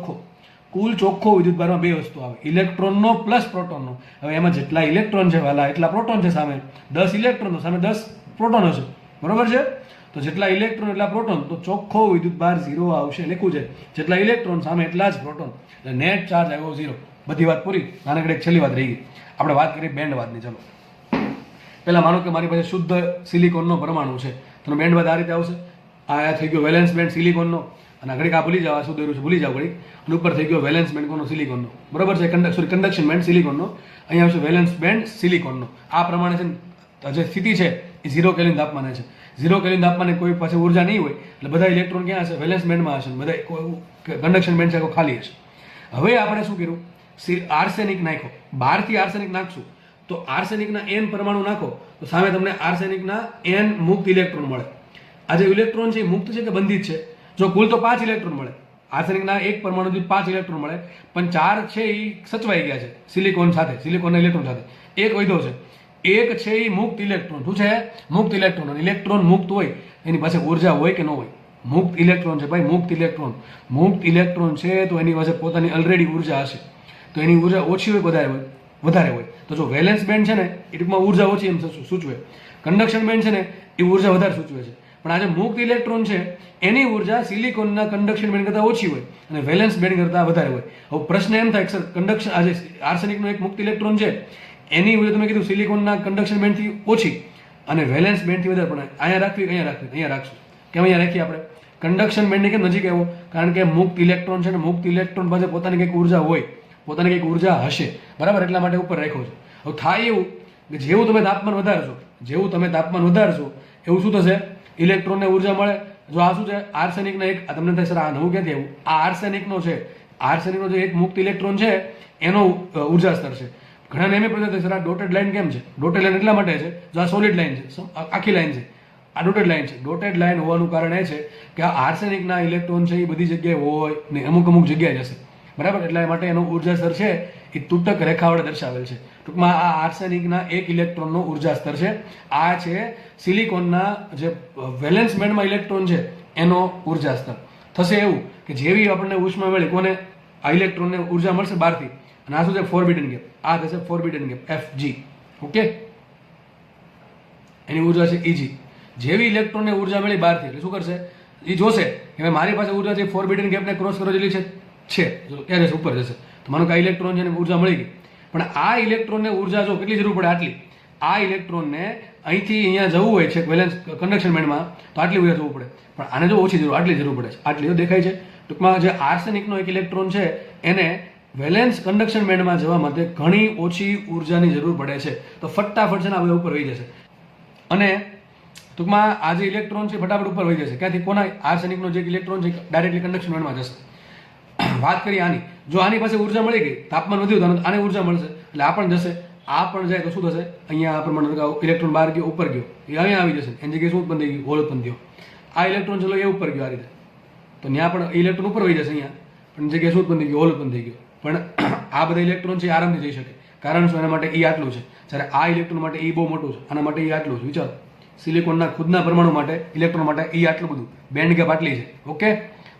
કુલ ચોખ્ખો વિદ્યુતભારમાં બે વસ્તુ આવે, ઇલેક્ટ્રોનનો પ્લસ પ્રોટોનનો. હવે એમાં જેટલા ઇલેક્ટ્રોન છે વાલા એટલા પ્રોટોન છે. સામે 10 ઇલેક્ટ્રોન તો સામે 10 પ્રોટોન હશે. બરોબર છે? તો જેટલા ઇલેક્ટ્રોન એટલા પ્રોટોન, તો ચોખ્ખો વિદ્યુતભાર 0 આવશે. લખ્યું છે જેટલા ઇલેક્ટ્રોન સામે એટલા જ પ્રોટોન, એટલે નેટ ચાર્જ આવ્યો 0. બધી વાત પૂરી. નાનકડી એક છેલ્લી વાત રહી ગઈ. આપણે વાત કરીએ બેન્ડવાદની. ચલો પહેલા માનો કે મારી પાસે શુદ્ધ સિલિકોનનો પરમાણુ છે તો બેન્ડવાદ આ રીતે આવશે. આ થઈ ગયો વેલેન્સ બેન્ડ સિલિકોનનો, અને ઘડીક આ ભૂલી જાવ, આ શું દોર્યું છે ભૂલી જાવ ઘડીક. અને ઉપર થઈ ગયો વેલેન્સ બેન્ડ કોનો? સિલિકોનનો. બરોબર છે? કન્ડક્શન બેન્ડ સિલિકોનનો. અહીંયા આવશે વેલેન્સ બેન્ડ સિલિકોનનો. આ પ્રમાણે છે જે સ્થિતિ છે એ 0 કેલ્વિન તાપમાને છે. 0 કેલ્વિન તાપમાને કોઈ પાસે ઉર્જા નહીં હોય એટલે બધા ઇલેક્ટ્રોન ક્યાં હશે? વેલેન્સ બેન્ડમાં હશે. બધા કન્ડક્શન બેન્ડ છે ખાલી હશે. હવે આપણે શું કર્યું, આર્સેનિક નાખ્યો, બહારથી આર્સેનિક નાખશું તો આર્સેનિકના n પરમાણુ નાખો તો સામે તમને આર્સેનિકના n મુક્ત ઇલેક્ટ્રોન મળે. આ જે ઇલેક્ટ્રોન છે એ મુક્ત છે કે બંધિત છે? જો કુલ તો 5 ઇલેક્ટ્રોન મળે, આર્સેનિકના એક પરમાણુથી 5 ઇલેક્ટ્રોન મળે, પણ 4 છે એ સચવાઈ ગયા છે સિલિકોન સાથે, સિલિકોનના ઇલેક્ટ્રોન સાથે. એક વધ્યો છે, એક છે એ મુક્ત ઇલેક્ટ્રોન. શું છે? મુક્ત ઇલેક્ટ્રોન. ઇલેક્ટ્રોન મુક્ત હોય એની પાસે ઉર્જા હોય કે ન હોય? મુક્ત ઇલેક્ટ્રોન છે ભાઈ, મુક્ત ઇલેક્ટ્રોન. મુક્ત ઇલેક્ટ્રોન છે તો એની પાસે પોતાની ઓલરેડી ઉર્જા હશે, તો એની ઉર્જા ઓછી હોય વધારે હોય? વધારે હોય. તો જો વેલેન્સ બેન્ડ છે ને એ ટૂંકમાં ઉર્જા ઓછી એમ સૂચવે, કન્ડક્શન બેન્ડ છે ને એ ઉર્જા વધારે સૂચવે છે. પણ આ જે મુક્ત ઇલેક્ટ્રોન છે એની ઉર્જા સિલિકોનના કન્ડક્શન બેન્ડ કરતાં ઓછી હોય અને વેલેન્સ બેન્ડ કરતાં વધારે હોય. હવે પ્રશ્ન એમ થાય કે સર કન્ડક્શન, આજે આર્સેનિકનો એક મુક્ત ઇલેક્ટ્રોન છે એની ઉર્જા તમે કીધું સિલિકોનના કન્ડક્શન બેન્ડથી ઓછી અને વેલેન્સ બેન્ડથી વધારે, પણ અહીંયા રાખવી, અહીંયા રાખશું. કેમ અહીંયા રાખીએ આપણે? કન્ડક્શન બેન્ડની કેમ નજીક આવ્યો? કારણ કે મુક્ત ઇલેક્ટ્રોન છે ને, મુક્ત ઇલેક્ટ્રોન પાસે પોતાની કંઈક ઉર્જા હોય, પોતાની કંઈક ઉર્જા હશે, બરાબર? એટલા માટે ઉપર રાખ્યો છે. હવે થાય એવું કે જેવું તમે તાપમાન વધારશો એવું શું થશે? ઇલેક્ટ્રોનને ઉર્જા મળે. જો આ શું છે? આર્સેનિકના એક, આ તમને થાય સર આ નવું ક્યાંથી આવ્યું? આ આર્સેનિકનો છે, આર્સેનિકનો જે એક મુક્ત ઇલેક્ટ્રોન છે એનો ઉર્જા સ્તર છે. ઘણાને એમ પ્રશ્ન થાય સર આ ડોટેડ લાઈન કેમ છે? ડોટેડ લાઈન એટલા માટે છે, જો આ સોલિડ લાઈન છે, આખી લાઈન છે, આ ડોટેડ લાઈન છે. ડોટેડ લાઈન હોવાનું કારણ એ છે કે આ આર્સેનિકના ઇલેક્ટ્રોન છે એ બધી જગ્યાએ હોય ને અમુક જગ્યાએ જશે, બરાબર? એટલા માટે એનો ઉર્જા સ્તર છે એ તૂટક રેખા વડે દર્શાવેલ છે. ટૂંકમાં આ આર્સેનિકના એક ઇલેક્ટ્રોનનો ઉર્જા સ્તર છે. આ છે સિલિકોનના જે વેલેન્સ બેન્ડમાં ઇલેક્ટ્રોન છે એનો ઉર્જા સ્તર. થશે એવું કે જેવી આપણને ઉષ્મા મળે કોને? આ ઇલેક્ટ્રોનને ઉર્જા મળશે બહારથી, અને આ શું છે? Forbidden gap. આ થશે ફોરબિડન ગેપ, FG. ઓકે, એની ઉર્જા છે EG. જેવી ઇલેક્ટ્રોનને ઉર્જા મળી બહારથી એટલે શું કરશે? એ જોશે કે ભાઈ મારી પાસે ઉર્જા છે, ફોરબિડન ગેપને ક્રોસ કરો જેટલી છે, ક્યાં જશે? ઉપર જશે. તો માનો કે આ ઇલેક્ટ્રોન છે ને ઉર્જા મળી ગઈ, પણ આ ઇલેક્ટ્રોનને ઉર્જા જો કેટલી જરૂર પડે? આટલી. આ ઇલેક્ટ્રોનને અહીંથી અહીંયા જવું હોય છે વેલેન્સ કન્ડક્શન બેન્ડમાં તો આટલી ઉર્જા જવું પડે, પણ આને જો ઓછી જરૂર, આટલી જરૂર પડે છે, આટલી દેખાય છે. ટૂંકમાં જે આર્સેનિકનો એક ઇલેક્ટ્રોન છે એને વેલેન્સ કન્ડક્શન બેન્ડમાં જવા માટે ઘણી ઓછી ઉર્જાની જરૂર પડે છે. તો ફટાફટ છે ને આ ઉપર વહી જશે, અને ટૂંકમાં આ જે ઇલેક્ટ્રોન છે ફટાફટ ઉપર વહી જશે. ક્યાંથી? કોના? આર્સેનિકનો જે ઇલેક્ટ્રોન છે ડાયરેક્ટલી કન્ડક્શન બેન્ડમાં જશે. વાત કરીએ આની, જો આની પાસે ઉર્જા મળી ગઈ, તાપમાન વધ્યું તો આને ઉર્જા મળશે એટલે આ પણ જશે. આ પણ જાય તો શું થશે? અહીંયા આ પ્રમાણે ઇલેક્ટ્રોન બહાર ગયો, ઉપર ગયો, એ અહીંયા આવી જશે. એની જગ્યાએ શું ઉત્પન્ન થઈ ગયું? હોલ ઉત્પન્ન થયો. આ ઇલેક્ટ્રોન ચલો એ ઉપર ગયો આ રીતે, તો ત્યાં પણ ઇલેક્ટ્રોન ઉપર વહી જશે અહીંયા, પણ જગ્યાએ શું ઉત્પન્ન થઈ ગયું? હોલ ઉત્પન્ન થઈ ગયો. પણ આ બધા ઇલેક્ટ્રોન છે આરામથી જઈ શકે. કારણ શું? એના માટે E આટલું છે, જ્યારે આ ઇલેક્ટ્રોન માટે E બહુ મોટું છે, આના માટે E આટલું છે. વિચારો, સિલિકોનના ખુદના પરમાણુ માટે, ઇલેક્ટ્રોન માટે E આટલું બધું, બેન્ડ ગેપ આટલી છે. ઓકે,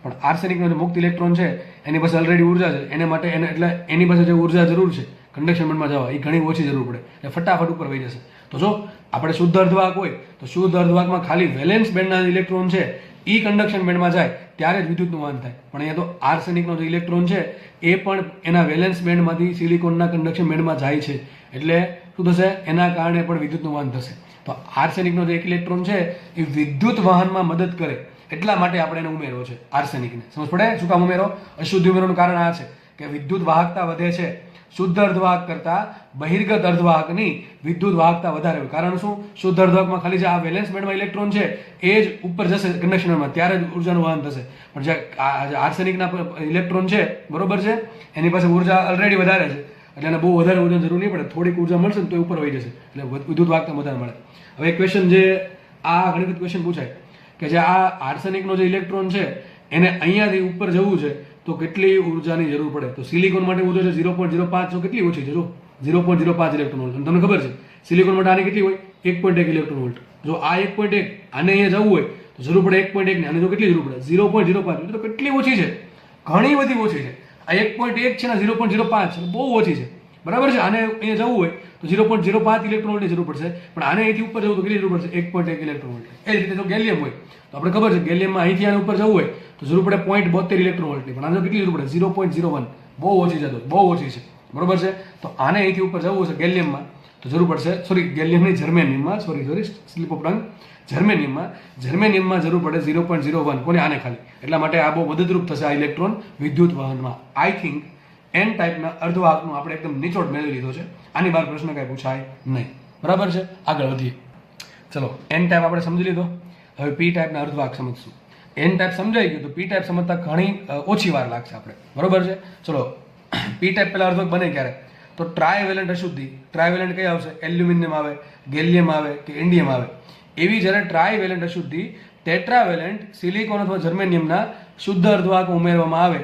પણ આર્સેનિકનો જે મુક્ત ઇલેક્ટ્રોન છે એની પાસે ઓલરેડી ઉર્જા છે, એને માટે એટલે એની પાસે જે ઉર્જા જરૂર છે કન્ડક્શન બેન્ડમાં જવા એ ઘણી ઓછી જરૂર પડે, એટલે ફટાફટ ઉપર વહી જશે. તો જો આપણે શુદ્ધ અર્ધવાહક હોય તો શુદ્ધ અર્ધવાહકમાં ખાલી વેલેન્સ બેન્ડના ઇલેક્ટ્રોન છે એ કન્ડક્શન બેન્ડમાં જાય ત્યારે જ વિદ્યુતનું વહન થાય. પણ અહીંયા તો આર્સેનિકનો જે ઇલેક્ટ્રોન છે એ પણ એના વેલેન્સ બેન્ડમાંથી સિલિકોનના કન્ડક્શન બેન્ડમાં જાય છે, એટલે શું થશે? એના કારણે પણ વિદ્યુતનું વહન થશે. તો આર્સેનિકનો જે એક ઇલેક્ટ્રોન છે એ વિદ્યુત વહનમાં મદદ કરે, એટલા માટે આપણે એને ઉમેરો છે આર્સેનિકને. સમજ પડે? શું કામ ઉમેરો? અશુદ્ધ ઉમેરોનું કારણ આ છે કે વિદ્યુત વાહકતા વધે છે. શુદ્ધ અર્ધવાહક કરતા બહિર્ગત અર્ધવાહકની વિદ્યુત વાહકતા વધારે હોય. કારણ શું? શુદ્ધ અર્ધવાહકમાં ખાલી જે આ વેલેન્સ બેન્ડમાં ઇલેક્ટ્રોન છે એ જ ઉપર જશે કન્ડક્શનમાં, ત્યારે જ ઉર્જાનું વહન થશે. પણ જે આર્સેનિકના ઇલેક્ટ્રોન છે, બરોબર છે, એની પાસે ઉર્જા ઓલરેડી વધારે છે, એટલે એને બહુ વધારે ઉર્જાની જરૂર નહીં પડે. થોડીક ઉર્જા મળશે ને તો ઉપર વહી જશે, એટલે વિદ્યુત વાહકતા વધારે મળે. હવે ક્વેશ્ચન જે આ ઘણી બધી ક્વેશ્ચન પૂછાય કે જે આ આર્સેનિકનો જે ઇલેક્ટ્રોન છે એને અહીંયાથી ઉપર જવું છે તો કેટલી ઉર્જાની જરૂર પડે? તો સિલિકોન માટે ઉર્જા છે 0.05, તો કેટલી ઓછી છે? જો 0.05 ઇલેક્ટ્રોન વોલ્ટ. તમને ખબર છે સિલિકોન માટે આની કેટલી હોય? 1.1 ઇલેક્ટ્રોન વોલ્ટ. જો આ 1.1 આને અહીંયા જવું હોય તો જરૂર પડે 1.1 ને, આને જો કેટલી જરૂર પડે? 0.05. તો કેટલી ઓછી છે? ઘણી બધી ઓછી છે. આ 1.1 છે ને 0.05 બહુ ઓછી છે, બરાબર છે. આને અહીંયા જવું હોય તો 0.05 ઇલેક્ટ્રોન વોલ્ટની જરૂર પડશે, પણ આને અહીંથી ઉપર જવું તો કેટલી જરૂર પડશે? 1.1 ઇલેક્ટ્રોન વોલ્ટ. એ રીતે જો ગેલિયમ હોય તો આપણે ખબર છે ગેલિયમમાં અહીંથી આને ઉપર જવું હોય તો જરૂર પડે 0.72 ઇલેક્ટ્રોન વોલ્ટની, પણ આને કેટલી જરૂર પડે? 0.01. બહુ ઓછી છે, બહુ ઓછી છે, બરોબર છે. તો આને અહીંથી ઉપર જવું છે ગેલિયમમાં તો જરૂર પડશે, ગેલિયમની જર્મેનિયમમાં, સ્લીપ ઓફ ટંગ, જર્મેનિયમમાં જરૂર પડે 0.01. કોને? આને ખાલી. એટલા માટે આ બહુ મદદરૂપ થશે આ ઇલેક્ટ્રોન વિદ્યુત વહનમાં. આઈ થિંક એન ટાઈપના અર્ધવાહકનું આપણે એકદમ નિચોડ મેળવી લીધો છે. આની બહાર પ્રશ્ન કાંઈ પૂછાય નહીં, બરાબર છે. આગળ વધીએ. ચલો, એન ટાઈપ આપણે સમજી લીધો. હવે પી ટાઈપના અર્ધવાહક સમજશું. એન ટાઈપ સમજાઈ ગયું તો પી ટાઈપ સમજતા ઘણી ઓછી વાર લાગશે આપણે, બરોબર છે. ચલો પી ટાઈપ પહેલા અર્ધક બને ક્યારે, તો ટ્રાયવેલન્ટ અશુદ્ધિ. ટ્રાયવેલન્ટ કઈ આવશે, એલ્યુમિનિયમ આવે, ગેલિયમ આવે કે ઇન્ડિયમ આવે. એવી જ્યારે ટ્રાયવેલન્ટ અશુદ્ધિ ટેટ્રાવેલન્ટ સિલિકોન અથવા જર્મેનિયમના શુદ્ધ અર્ધવાહક ઉમેરવામાં આવે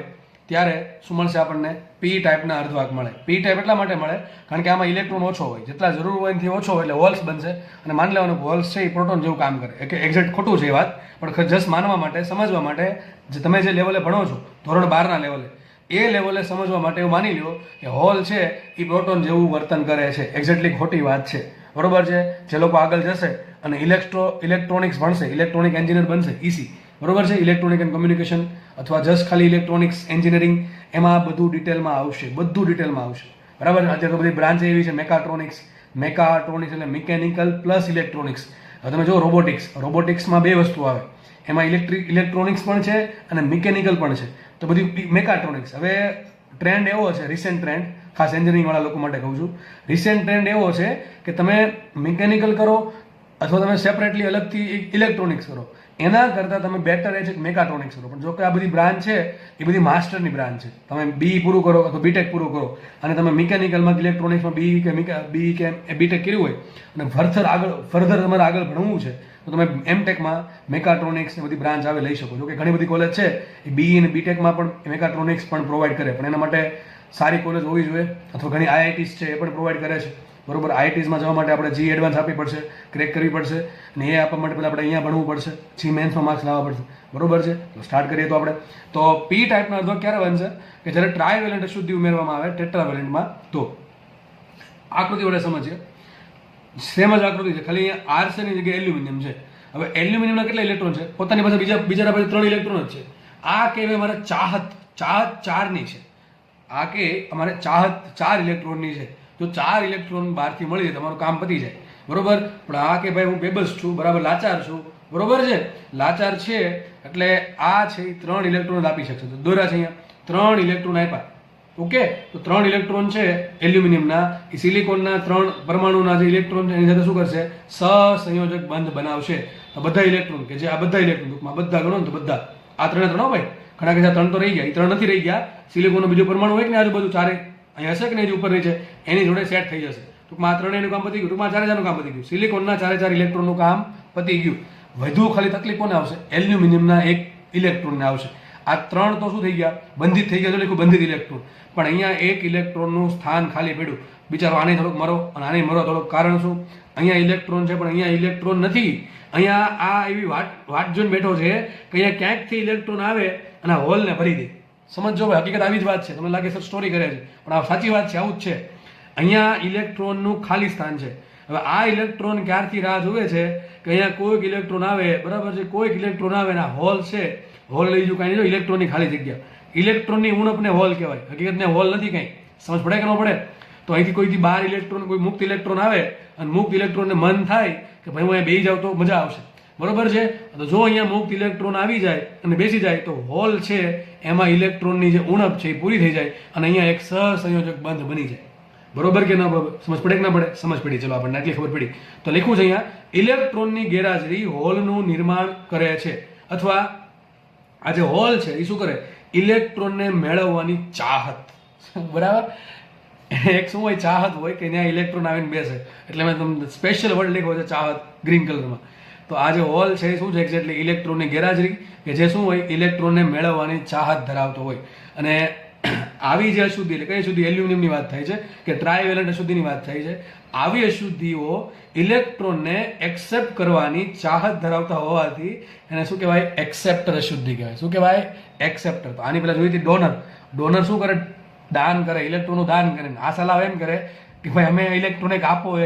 ત્યારે શું મળશે આપણને, પી ટાઈપના અર્ધવાહક મળે. પી ટાઈપ એટલા માટે મળે કારણ કે આમાં ઇલેક્ટ્રોન ઓછો હોય, જેટલા જરૂર હોય એનાથી ઓછો હોય એટલે હોલ્સ બનશે. અને માની લેવાનું હોલ્સ છે એ પ્રોટોન જેવું કામ કરે, કે એક્ઝેક્ટ ખોટું છે એ વાત, પણ જસ્ટ માનવા માટે, સમજવા માટે, જે તમે જે લેવલે ભણો છો ધોરણ 12ના લેવલે, એ લેવલે સમજવા માટે એવું માની લો કે હોલ છે એ પ્રોટોન જેવું વર્તન કરે છે. એક્ઝેક્ટલી ખોટી વાત છે, બરોબર છે. જે લોકો આગળ જશે અને ઇલેક્ટ્રોનિક્સ ભણશે, ઇલેક્ટ્રોનિક એન્જિનિયર બનશે, ઈસી, બરોબર છે, ઇલેક્ટ્રોનિક એન્ડ કમ્યુનિકેશન અથવા જસ્ટ ખાલી ઇલેક્ટ્રોનિક્સ એન્જિનિયરિંગ, એમાં બધું ડિટેલમાં આવશે, બધું ડિટેલમાં આવશે, બરાબર. અત્યારે તો બધી બ્રાન્ચ એવી છે, મેકાટ્રોનિક્સ એટલે મિકેનિકલ પ્લસ ઇલેક્ટ્રોનિક્સ. હવે તમે જો રોબોટિક્સમાં બે વસ્તુ આવે, એમાં ઇલેક્ટ્રોનિક્સ પણ છે અને મિકેનિકલ પણ છે, તો બધી મેકાટ્રોનિક્સ. હવે ટ્રેન્ડ એવો છે, રિસેન્ટ ટ્રેન્ડ, ખાસ એન્જિનિયરિંગવાળા લોકો માટે કહું છું, રિસેન્ટ ટ્રેન્ડ એવો છે કે તમે મિકેનિકલ કરો અથવા તમે સેપરેટલી અલગથી ઇલેક્ટ્રોનિક્સ કરો, એના કરતાં તમે બેટર એ છે કે મેકાટ્રોનિક્સ કરો. પણ જો કે આ બધી બ્રાન્ચ છે એ બધી માસ્ટરની બ્રાન્ચ છે. તમે બી પૂરું કરો અથવા બીટેક પૂરું કરો અને તમે મિકેનિકલમાં ઇલેક્ટ્રોનિક્સમાં બી કે બીટેક કર્યું હોય અને ફર્ધર તમારે આગળ ભણવું છે તો તમે એમટેકમાં મેકાટ્રોનિક્સ ને બધી બ્રાન્ચ આવે લઈ શકો છો. કે ઘણી બધી કોલેજ છે એ બી અને બીટેકમાં પણ મેકાટ્રોનિક્સ પણ પ્રોવાઈડ કરે, પણ એના માટે સારી કોલેજ હોવી જોઈએ અથવા ઘણી આઈઆઈટીસ છે એ પણ પ્રોવાઈડ કરે છે, બરોબર. આઈઆઈટીસમાં જવા માટે આપણે જી એડવાન્સ આપવી પડશે, ક્રેક કરવી પડશે, અને એ આપવા માટે પહેલાં આપણે અહીંયા ભણવું પડશે, જી મેન્સમાં માર્ક્સ લાવવા પડશે, બરોબર છે. તો સ્ટાર્ટ કરીએ તો આપણે તો પી ટાઈપના અર્ધવાહક ક્યારે બનશે કે જ્યારે ટ્રાયવેલન્ટ અશુદ્ધિ ઉમેરવામાં આવે ટેટ્રાવેલન્ટમાં. તો આકૃતિ વડે સમજીએ, સેમ જ આકૃતિ છે, ખાલી અહીંયા આર છે ની જગ્યાએ એલ્યુમિનિયમ છે. હવે એલ્યુમિનિયમના કેટલા ઇલેક્ટ્રોન છે, પોતાની પાસે બીજા પાસે 3 ઇલેક્ટ્રોન જ છે. આ કે અમારે ચાહત 4ની છે, આ કે અમારે ચાહત 4 ઇલેક્ટ્રોનની છે. જો 4 ઇલેક્ટ્રોન બહારથી મળી જાય તમારું કામ પતી જાય, બરોબર. પણ આ કે ભાઈ હું બેબસ છું, બરાબર, લાચાર છું, બરોબર છે, લાચાર છે એટલે આ છે એ 3 ઇલેક્ટ્રોન આપી શકશે. તો દોરા છે અહીંયા 3 ઇલેક્ટ્રોન આપ્યા, ઓકે. તો 3 ઇલેક્ટ્રોન છે એલ્યુમિનિયમના, એ સિલિકોનના 3 પરમાણુના જે ઇલેક્ટ્રોન છે એની સાથે શું કરશે, સહસંયોજક બંધ બનાવશે. તો બધા ઇલેક્ટ્રોન કે જે આ બધા ઇલેક્ટ્રોન ટૂંકમાં બધા ગણો ને તો બધા આ 3 ભાઈ, ઘણા કે 3 તો રહી ગયા, એ 3 નથી રહી ગયા. સિલિકોનનો બીજો પરમાણુ હોય કે ને આજુબાજુ ચારે અહીંયા હશે કે નહીં, ઉપર છે એની જોડે સેટ થઈ જશે. ટૂંકમાં આ 3નું કામ પતી ગયું, ટૂંકમાં 4 કામ પતી ગયું. સિલિકોનના 4 ઇલેક્ટ્રોનનું કામ પતી ગયું. વધુ ખાલી તકલીફ કોને આવશે, એલ્યુમિનિયમના 1 ઇલેક્ટ્રોનને આવશે. આ 3 તો શું થઈ ગયા, બંધિત થઈ ગયા, એટલે બંધિત ઇલેક્ટ્રોન. પણ અહીંયા 1 ઇલેક્ટ્રોનનું સ્થાન ખાલી પડ્યું, બિચારો આને થોડોક મરો અને આને મરો થોડોક. કારણ શું, અહીંયા ઇલેક્ટ્રોન છે પણ અહીંયા ઇલેક્ટ્રોન નથી. અહીંયા આ એવી વાટ જોઈને બેઠો છે કે અહીંયા ક્યાંકથી ઇલેક્ટ્રોન આવે અને આ હોલને ભરી દે. સમજો ભાઈ, હકીકત આવી જ વાત છે. તમને લાગે સર સ્ટોરી કરે છે, પણ આ સાચી વાત છે, આવું જ છે. અહીંયા ઇલેક્ટ્રોનનું ખાલી સ્થાન છે. હવે આ ઇલેક્ટ્રોન ક્યારથી રાહ જોવે છે કે અહીંયા કોઈક ઇલેક્ટ્રોન આવે, બરાબર છે, કોઈક ઇલેક્ટ્રોન આવે ને હોલ છે, હોલ લઈ જવું કાંઈ નહીં, ઇલેક્ટ્રોનની ખાલી જગ્યા. ઇલેક્ટ્રોનની ઉણપને હોલ કહેવાય, હકીકતને હોલ નથી કાંઈ. સમજ પડે કે ન પડે? તો અહીંથી કોઈથી બહાર ઇલેક્ટ્રોન, કોઈ મુક્ત ઇલેક્ટ્રોન આવે અને મુક્ત ઇલેક્ટ્રોનને મન થાય કે ભાઈ હું અહીંયા બેસી જાઉં તો મજા આવશે, બરોબર છે. તો જો અહીંયા મુક્ત ઇલેક્ટ્રોન આવી જાય અને બેસી જાય તો હોલ છે એમાં ઇલેક્ટ્રોનની જે ઉણપ છે એ પૂરી થઈ જાય અને અહીંયા એક સહસંયોજક બંધ બની જાય, બરોબર કે ના? સમજ પડે કે ના પડે? સમજ પડી. ચલો આપણને આટલી ખબર પડી. તો લખ્યું છે અહીંયા, ઇલેક્ટ્રોનની ગેરહાજરી હોલનું નિર્માણ કરે છે, અથવા આ જે હોલ છે એ શું કરે, ઇલેક્ટ્રોનને મેળવવાની ચાહત, બરાબર. એક શું હોય, ચાહત હોય કે ત્યાં ઇલેક્ટ્રોન આવીને બેસે, એટલે મેં તમને સ્પેશિયલ વર્ડ લખ્યો છે ચાહત ગ્રીન કલરમાં. તો આ જે હોલ છે એ શું છે, એક્ઝેક્ટલી ઇલેક્ટ્રોનની ગેરહાજરી કે જે શું હોય, ઇલેક્ટ્રોનને મેળવવાની ચાહત ધરાવતો હોય. અને આવી જે અશુદ્ધિ, એટલે કઈ અશુદ્ધિ, એલ્યુમિનિયમની વાત થાય છે કે ટ્રાયવેલન્ટ અશુદ્ધિની વાત થાય છે. આવી અશુદ્ધિઓ ઇલેક્ટ્રોનને એક્સેપ્ટ કરવાની ચાહત ધરાવતા હોવાથી એને શું કહેવાય, એક્સેપ્ટર અશુદ્ધિ કહેવાય. શું કહેવાય, એક્સેપ્ટર. તો આની પહેલા જોઈ હતી ડોનર. ડોનર શું કરે, દાન કરે, ઇલેક્ટ્રોનનું દાન કરે, આશા લાવે એમ કરે કે ભાઈ અમે ઇલેક્ટ્રોન એક આપો,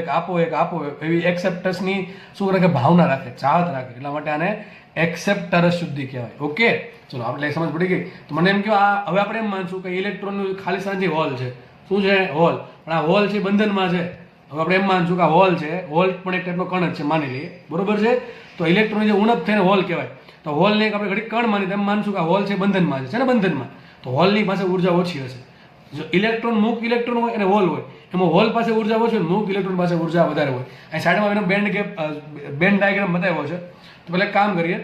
એવી એક્સેપ્ટર્સની શું કરે કે ભાવના રાખે, ચાહત રાખે. એટલા માટે આને એક્સેપ્ટર અશુદ્ધિ કહેવાય. ઓકે, ચલો આપણે સમજ પડી ગઈ. તો મને એમ કહો, આ હવે આપણે એમ માનશું કે ઇલેક્ટ્રોનનું ખાલી સ્થાન જે હોલ છે, શું છે, હોલ. પણ આ હોલ છે બંધનમાં છે. હવે આપણે એમ માનશું કે આ હોલ છે, હોલ પણ એક ટાઈપનો કણ જ છે માની લઈએ, બરોબર છે. તો ઇલેક્ટ્રોન જે ઉણપ થઈને હોલ કહેવાય. તો હોલને એક આપણે ઘડી કણ માની તેમ માનશું કે આ હોલ છે બંધનમાં છે ને, બંધનમાં. તો હોલની પાસે ઉર્જા ઓછી હશે. જો ઇલેક્ટ્રોન મુક્ત ઇલેક્ટ્રોન હોય અને હોલ હોય, એમાં હોલ પાસે ઉર્જા ઓછી હોય, મુક્ત ઇલેક્ટ્રોન પાસે ઉર્જા વધારે હોય. અહીં સાઈડમાં એનો બેન્ડ ડાયાગ્રામ બતાવ્યો છે. તો પહેલાં કામ કરીએ,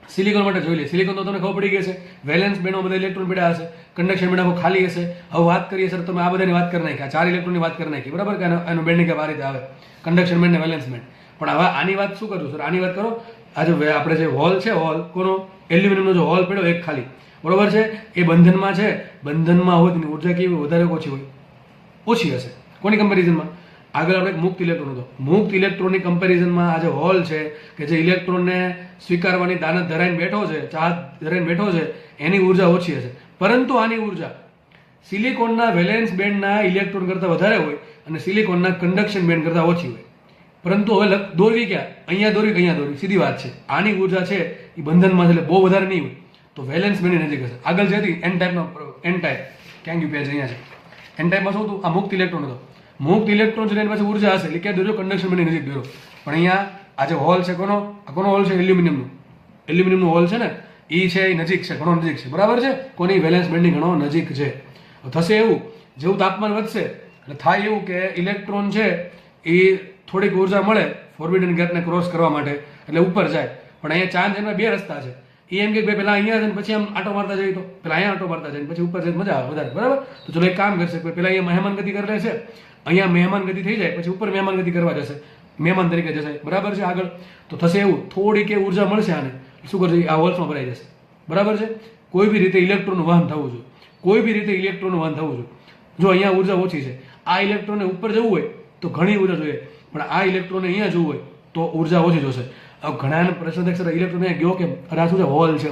સિલિકોન માટે જોઈ લે. સિલિકોન તો તમને ખબર પડી ગઈ છે, વેલેન્સ બેન્ડમાં બધા ઇલેક્ટ્રોન પડ્યા હશે, કન્ડક્શન બેન્ડ આખો ખાલી હશે. હવે વાત કરીએ સર, તમે આ બધાની વાત કરી નાખી, આ 4 ઇલેક્ટ્રોનની વાત કરી નાખી, બરાબર, કે એનું બેન્ડિંગ આ રીતે આવે, કન્ડક્શન બેન્ડ ને વેલેન્સ બેન્ડ. પણ હવે આની વાત શું કરું સર? આની વાત કરો, આ જે આપણે જે હોલ છે, હોલ કોનો? એલ્યુમિનિયમનો જો હોલ પડ્યો એક ખાલી, બરોબર છે, એ બંધનમાં છે, બંધનમાં હોય તેની ઉર્જા કેવી વધારે ઓછી હોય? ઓછી હશે. કોની કમ્પેરિઝનમાં? આગળ આપણે મુક્ત ઇલેક્ટ્રોન હતો, મુક્ત ઇલેક્ટ્રોનની કમ્પેરિઝનમાં આ જે હોલ છે કે જે ઇલેક્ટ્રોનને સ્વીકારવાની દાનત ધરાઈને બેઠો છે, ચાહત ધરાઈને બેઠો છે, એની ઉર્જા ઓછી હશે. પરંતુ આની ઉર્જા સિલિકોનના વેલેન્સ બેન્ડના ઇલેક્ટ્રોન કરતાં વધારે હોય અને સિલિકોનના કન્ડક્શન બેન્ડ કરતાં ઓછી હોય. પરંતુ હવે દોરવી ક્યાં? અહીંયા દોરવી કે અહીંયા દોરવી? સીધી વાત છે. આની ઉર્જા છે એ બંધનમાં છે એટલે બહુ વધારે નહીં હોય, તો વેલેન્સ બેન્ડની નજીક હશે. આગળ જે હતી એન ટાઈપનો, એન ટાઈપ ક્યાં ગયું? પેજ અહીંયા છે. એન ટાઈપમાં શું હતું? આ મુક્ત ઇલેક્ટ્રોન હતો. મુક્ત ઇલેક્ટ્રોન છે એની પાસે ઉર્જા હશે એટલે ક્યાં દોર્યો? કન્ડક્શન બેન્ડની નજીક દોર્યો. પણ અહીંયા આ જે હોલ છે, કોનો હોલ છે? એલ્યુમિનિયમનો. એલ્યુમિનિયમનો હોલ છે ને, એ છે એ નજીક છે, ઘણો નજીક છે, બરાબર છે. કોની? વેલેન્સ બેન્ડની ઘણો નજીક છે. થશે એવું, જેવું તાપમાન વધશે એટલે થાય એવું કે ઇલેક્ટ્રોન છે એ થોડીક ઉર્જા મળે ફોરબિડન ગેટને ક્રોસ કરવા માટે એટલે ઉપર જાય. પણ અહીંયા ચાંદ એના બે રસ્તા છે. એ એમ કે ભાઈ પેલા અહીંયા છે ને પછી આમ આટો મારતા જઈએ, તો પેલા અહીંયા આટો મારતા જાય પછી ઉપર જાય, મજા આવે વધારે, બરાબર. તો ચલો એક કામ કરશે, પેલા અહીંયા મહેમાન ગતિ કરી લે છે, અહીંયા મહેમાન ગતિ થઈ જાય પછી ઉપર મહેમાન ગતિ કરવા જશે, મહેમાન તરીકે જશે, બરાબર છે. આગળ તો થશે એવું, થોડીક એ ઉર્જા મળશે આને, શું કરશે? આ હોલ્સમાં ભરાઈ જશે, બરાબર છે. કોઈ બી રીતે ઇલેક્ટ્રોનનું વહન થવું જોઈએ, કોઈ બી રીતે ઇલેક્ટ્રોનનું વહન થવું જોઈએ. જો અહીંયા ઉર્જા ઓછી છે, આ ઇલેક્ટ્રોનને ઉપર જવું હોય તો ઘણી ઉર્જા જોઈએ, પણ આ ઇલેક્ટ્રોનને અહીંયા જવું હોય તો ઉર્જા ઓછી જોશે. હવે ઘણા પ્રશ્ન થાય સર ઇલેક્ટ્રોન અહીંયા ગયો કેમ? અરે આ શું છે? હોલ છે.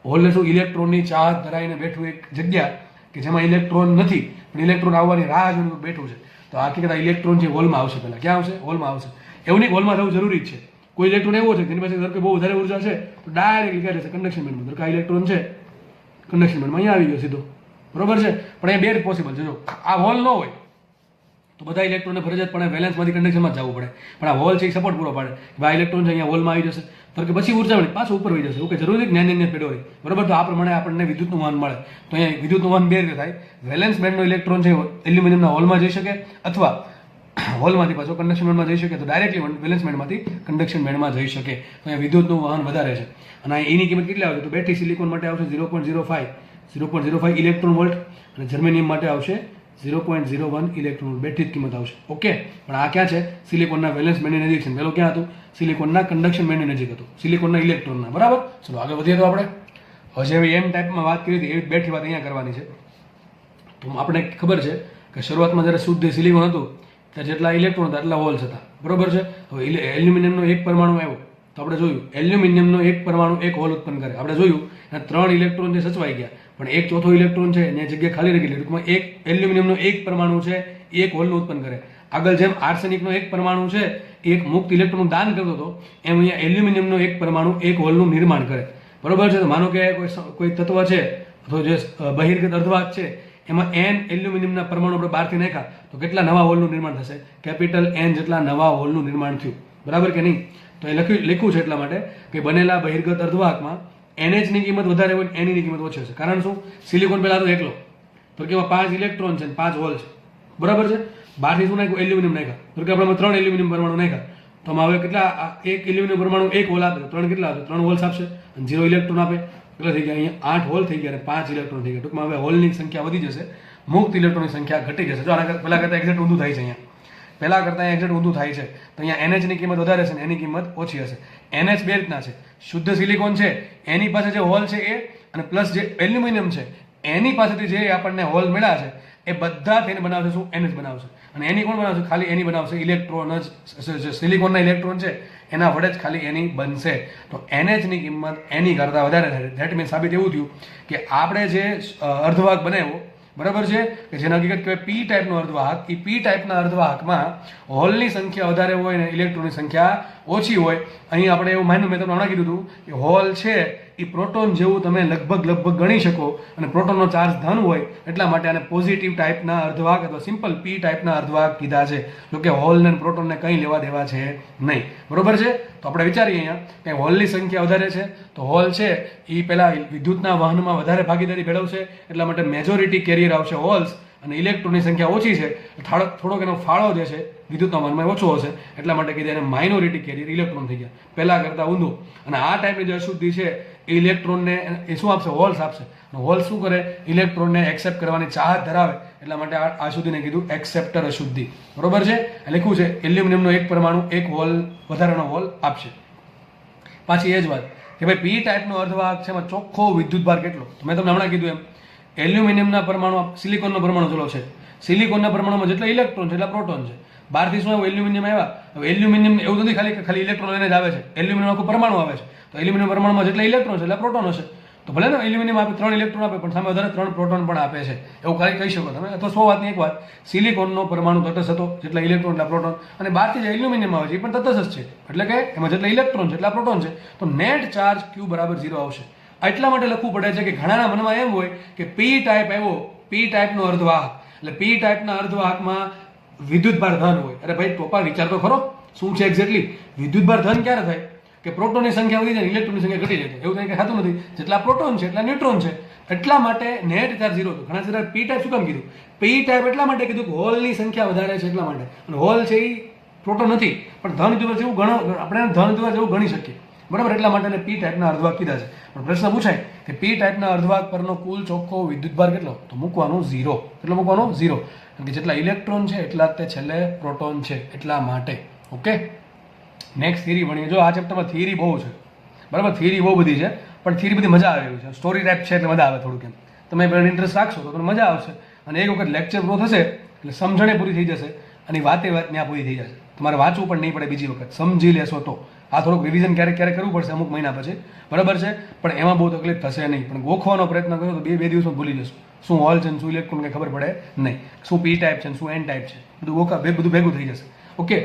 હોલને શું? ઇલેક્ટ્રોનની ચાહત ધરાઈને બેઠું એક જગ્યા કે જેમાં ઇલેક્ટ્રોન નથી પણ ઇલેક્ટ્રોન આવવાની રાહ જોઈને બેઠું છે. તો હકીકત આ ઇલેક્ટ્રોન છે હોલમાં આવશે, પહેલાં ક્યાં આવશે? હોલમાં આવશે. એવું નહીં હોલમાં થવું જરૂરી જ છે. કોઈ ઇલેક્ટ્રોન એવો છે જેની પાસે ધારો કે બહુ વધારે ઉર્જા છે તો ડાયરેક્ટલી ક્યાં જશે? કન્ડક્શન બેન્ડમાં. ધારો કે આ ઇલેક્ટ્રોન છે કન્ડક્શન બેન્ડમાં અહીંયા આવી ગયો સીધો, બરોબર છે. પણ એ બે પોસિબલ છે. જો આ હોલ ન હોય તો બધા ઇલેક્ટ્રોનને ફરજિયાતપણે વેલેન્સમાંથી કન્ડક્શનમાં જવું પડે, પણ આ હોલ છે એ સપોર્ટ પૂરો પાડે કે આ ઇલેક્ટ્રોન છે અહીંયા હોલમાં આવી જશે, તો કે પછી ઉર્જા મળી પાછું ઉપર વહી જશે. ઓકે, જરૂરી જ્ઞાન પેડો હોય, બરોબર. તો આ પ્રમાણે આપણને વિદ્યુતનું વહન મળે. તો અહીંયા વિદ્યુતનું વહન બે રીતે થાય. વેલેન્સ બેન્ડનો ઇલેક્ટ્રોન છે એલ્યુમિનિયમના હોલમાં જઈ શકે અથવા હોલમાંથી પાછો કન્ડક્શન બેન્ડમાં જઈ શકે, તો ડાયરેક્ટલી વેલેન્સ બેન્ડમાંથી કન્ડક્શન બેન્ડમાં જઈ શકે. તો અહીંયા વિદ્યુતનું વહન વધારે છે. અને એની કિંમત કેટલી આવશે? તો બેટરી સિલિકોન માટે આવશે 0.05 ઇલેક્ટ્રોન વોલ્ટ અને જર્મેનિયમ માટે આવશે 0.01 ઇલેક્ટ્રોન વોલ્ટ. બેટરી કિંમત આવશે. ઓકે, પણ આ ક્યાં છે? સિલિકોનના વેલેન્સ બેન્ડની નજીક છે. પેલો ક્યાં હતું? સિલિકોનના કન્ડક્શન બેન્ડની નજીક હતું, સિલિકોનના ઇલેક્ટ્રોનના, બરાબર. ચલો આગળ વધીએ. તો આપણે હવે એમ ટાઈપમાં વાત કરી હતી એવી બેઠી વાત અહીંયા કરવાની છે. તો આપણે ખબર છે કે શરૂઆતમાં જ્યારે શુદ્ધ સિલિકોન હતું ત્યારે જેટલા ઇલેક્ટ્રોન હતા એટલા હોલ્સ હતા, બરોબર છે. હવે એલ્યુમિનિયમનો એક પરમાણુ આવ્યો તો આપણે જોયું એલ્યુમિનિયમનો એક પરમાણુ એક હોલ ઉત્પન્ન કરે. આપણે જોયું અને 3 ઇલેક્ટ્રોન જે સચવાઈ ગયા, પણ એક ચોથો ઇલેક્ટ્રોન છે એની જગ્યા ખાલી રહી ગઈ. ટૂંકમાં એક એલ્યુમિનિયમનો એક પરમાણુ છે એ એક હોલનું ઉત્પન્ન કરે. આગળ જેમ આર્સેનિકનો એક પરમાણુ છે એ એક મુક્ત ઇલેક્ટ્રોનનું દાન કરતો હતો, એમ અહીંયા એલ્યુમિનિયમનો એક પરમાણુ એક હોલનું નિર્માણ કરે, બરોબર છે. તો માનો કે કોઈ તત્વ છે અથવા જે બહિર્ગત અર્ધવાહક છે એમાં n એલ્યુમિનિયમના પરમાણુ આપણે બહારથી નાખ્યા તો કેટલા નવા હોલનું નિર્માણ થશે? કેપિટલ N જેટલા નવા હોલનું નિર્માણ થયું, બરાબર કે નહીં? તો એ લખ્યું છે એટલા માટે કે બનેલા બહિર્ગત અર્ધવાહકમાં NH ની કિંમત વધારે હોય, Ne ની કિંમત ઓછી હશે. કારણ શું? સિલિકોન પહેલા તો એકલો, તો કે એમાં 5 ઇલેક્ટ્રોન છે 5 હોલ છે, બરાબર છે. બહારથી શું નાખ્યું? એલ્યુમિનિયમ નાખ્યા, તો કે આપણે 3 એલ્યુમિનિયમ પરમાણુ નાખ્યા, તો આમાં હવે કેટલા? એક એલ્યુમિનિયમ પરમાણુ એક હોલ આપે, 3 કેટલા આપે? 3 હોલ્સ આપશે અને 0 ઇલેક્ટ્રોન આપે. કેટલા થઈ ગયા? અહીંયા 8 હોલ થઈ ગયા અને 5 ઇલેક્ટ્રોન થઈ ગયા. ટૂંકમાં હવે હોલની સંખ્યા વધી જશે, મુક્ત ઇલેક્ટ્રોનની સંખ્યા ઘટી જશે. જો આના પહેલા કરતાં એક્ઝેક્ટ ઊંધું થાય છે. અહીંયા પહેલા કરતાં એક્ઝેક્ટ ઊંધું થાય છે. તો અહીંયા NH ની કિંમત વધારે છે અને એની કિંમત ઓછી હશે. NH બે રીતના છે. શુદ્ધ સિલિકોન છે એની પાસે જે હોલ છે એ, અને પ્લસ જે એલ્યુમિનિયમ છે એની પાસેથી જે આપણને હોલ મળ્યા છે એ બધા થઈને બનાવશે શું? NH બનાવશે. અને એની કોણ બનાવશે? ખાલી એની બનાવશે. ઇલેક્ટ્રોન જ સિલિકોનના ઇલેક્ટ્રોન છે એના વડે જ ખાલી એની બનશે. તો NH ની કિંમત એની કરતાં વધારે થાય. ધેટ મીન્સ સાબિત એવું થયું કે આપણે જે અર્ધવાહક બનાવ્યો, બરાબર છે, કે જેને હકીકત કહેવાય પી ટાઈપનો અર્ધવાહક, એ પી ટાઈપના અર્ધવાહકમાં હોલની સંખ્યા વધારે હોય ને ઇલેક્ટ્રોનની સંખ્યા ઓછી હોય. અહીં આપણે એવું માન્યું, મેં તમને હમણાં કીધું હતું કે હોલ છે એ પ્રોટોન જેવું તમે લગભગ ગણી શકો, અને પ્રોટોનનો ચાર્જ ધન હોય એટલા માટે આને પોઝિટિવ ટાઈપના અર્ધવાહક અથવા સિમ્પલ પી ટાઈપના અર્ધવાહક કીધા છે. જો કે હોલને પ્રોટોનને કંઈ લેવા દેવા છે નહીં, બરોબર છે. તો આપણે વિચારીએ અહીંયા કે હોલની સંખ્યા વધારે છે તો હોલ છે એ પહેલા વિદ્યુતના વહનમાં વધારે ભાગીદારી ભેળવશે, એટલા માટે મેજોરિટી કેરિયર આવશે હોલ્સ અને ઇલેક્ટ્રોનની સંખ્યા ઓછી છે, થોડોક એનો ફાળો જે છે વિદ્યુતના વહનમાં ઓછો હશે, એટલા માટે કીધું એને માઇનોરિટી કેરિયર ઇલેક્ટ્રોન થઈ ગયા, પહેલા કરતા ઊંધું. અને આ ટાઈપની જે અશુદ્ધિ છે એ ઇલેક્ટ્રોનને એ શું આપશે? હોલ્સ આપશે. અને હોલ શું કરે? ઇલેક્ટ્રોનને એક્સેપ્ટ કરવાની ચાહત ધરાવે, એટલા માટે આ અશુદ્ધિને કીધું એક્સેપ્ટર અશુદ્ધિ. બરોબર છે? લખ્યું છે એલ્યુમિનિયમનો એક પરમાણુ એક હોલ વધારાનો હોલ આપશે. પાછી એ જ વાત કે ભાઈ પી ટાઈપનો અર્ધવાહક છે એમાં ચોખ્ખો વિદ્યુતભાર કેટલો? તો મેં તમને હમણાં કીધું એમ, એલ્યુમિનિયમના પરમાણુ, સિલિકોનનો પરમાણુ ચલો છે, સિલિકોનના પરમાણુમાં જેટલા ઇલેક્ટ્રોન છે એટલા પ્રોટોન છે. બહારથી શું આવ્યું? એલ્યુમિનિયમ આવ્યા. હવે એલ્યુમિનિયમ એવું નથી ખાલી ઇલેક્ટ્રોન લઈને જ આવે છે, એલ્યુમિનિયમ આખું પરમાણુ આવે છે. તો એલ્યુમિનિયમ પરમાણુમાં જેટલા ઇલેક્ટ્રોન છે એટલા પ્રોટોન હશે. તો ભલે ને એલ્યુમિનિયમ આપે 3 ઇલેક્ટ્રોન આપે, પણ સામે વધારે 3 પ્રોટોન પણ આપે છે, એવું ખાલી કહી શકો તમે. અથવા 100 વાતની એક વાત, સિલિકોનનો પરમાણુ તટસ્થ હતો, જેટલા ઇલેક્ટ્રોન એટલા પ્રોટોન, અને બહારથી જે એલ્યુમિનિયમ આવે છે એ પણ તટસ્થ છે, એટલે કે એમાં જેટલા ઇલેક્ટ્રોન છે એટલા પ્રોટોન છે. તો નેટ ચાર્જ Q બરાબર 0 આવશે. એટલા માટે લખવું પડે છે કે ઘણાના મનમાં એમ હોય કે પી ટાઈપ આવ્યો, પી ટાઈપનો અર્ધવાહક, એટલે પી ટાઈપના અર્ધવાહકમાં વિદ્યુતભાર ધન હોય. અરે ભાઈ ટોપા વિચાર તો ખરો, શું છે એક્ઝેક્ટલી? વિદ્યુતભાર ધન ક્યારે થાય? કે પ્રોટોનની સંખ્યા વધી જાય, ઇલેક્ટ્રોનની સંખ્યા ઘટી જાય. એવું કંઈ થતું નથી. જેટલા પ્રોટોન છે એટલા ન્યુટ્રોન છે, એટલા માટે નેટ ચાર્જ 0 હતો. ઘણા બધા પી ટાઈપ શું કામ કીધું? પી ટાઈપ એટલા માટે કીધું કે હોલની સંખ્યા વધારે છે એટલા માટે. અને હોલ છે એ પ્રોટોન નથી, પણ ધન દ્વાર જેવું આપણે ધન દ્વાર જેવું ગણી શકીએ. બરાબર? એટલા માટે પી ટાઈપના અર્ધવાહક કીધા છે. પણ પ્રશ્ન પૂછાય કે પી ટાઈપના અર્ધવાહક પરનો કુલ ચોખ્ખો વિદ્યુતભાર કેટલો? તો મૂકવાનો 0. કેટલો મૂકવાનો? 0. કારણ કે જેટલા ઇલેક્ટ્રોન છે એટલા તે છેલ્લે પ્રોટોન છે, એટલા માટે. ઓકે, નેક્સ્ટ થિયરી ભણીએ. જો આ ચેપ્ટરમાં થિયરી બહુ છે, બરાબર? થિયરી બહુ બધી છે, પણ થિયરી બધી મજા આવે એવી છે. સ્ટોરી ટાઈપ છે એટલે મજા આવે થોડુંક. એમ તમે ઇન્ટરેસ્ટ રાખશો તો તમને મજા આવશે. અને એક વખત લેક્ચર પૂરો થશે એટલે સમજણે પૂરી થઈ જશે, અને વાત ત્યાં પૂરી થઈ જશે. તમારે વાંચવું પણ નહીં પડે બીજી વખત, સમજી લેશો તો. આ થોડુંક રિવિઝન ક્યારેક ક્યારેક કરવું પડશે અમુક મહિના પછી, બરાબર છે? પણ એમાં બહુ તકલીફ થશે નહીં. પણ ગોખવાનો પ્રયત્ન કરો તો બે દિવસમાં ભૂલી જશો. શું હોલ છે, શું ઇલેક્ટ્રોન, કંઈ ખબર પડે નહીં. શું પી ટાઈપ છે, શું એન ટાઈપ છે, બધું ભેગું થઈ જશે. ઓકે,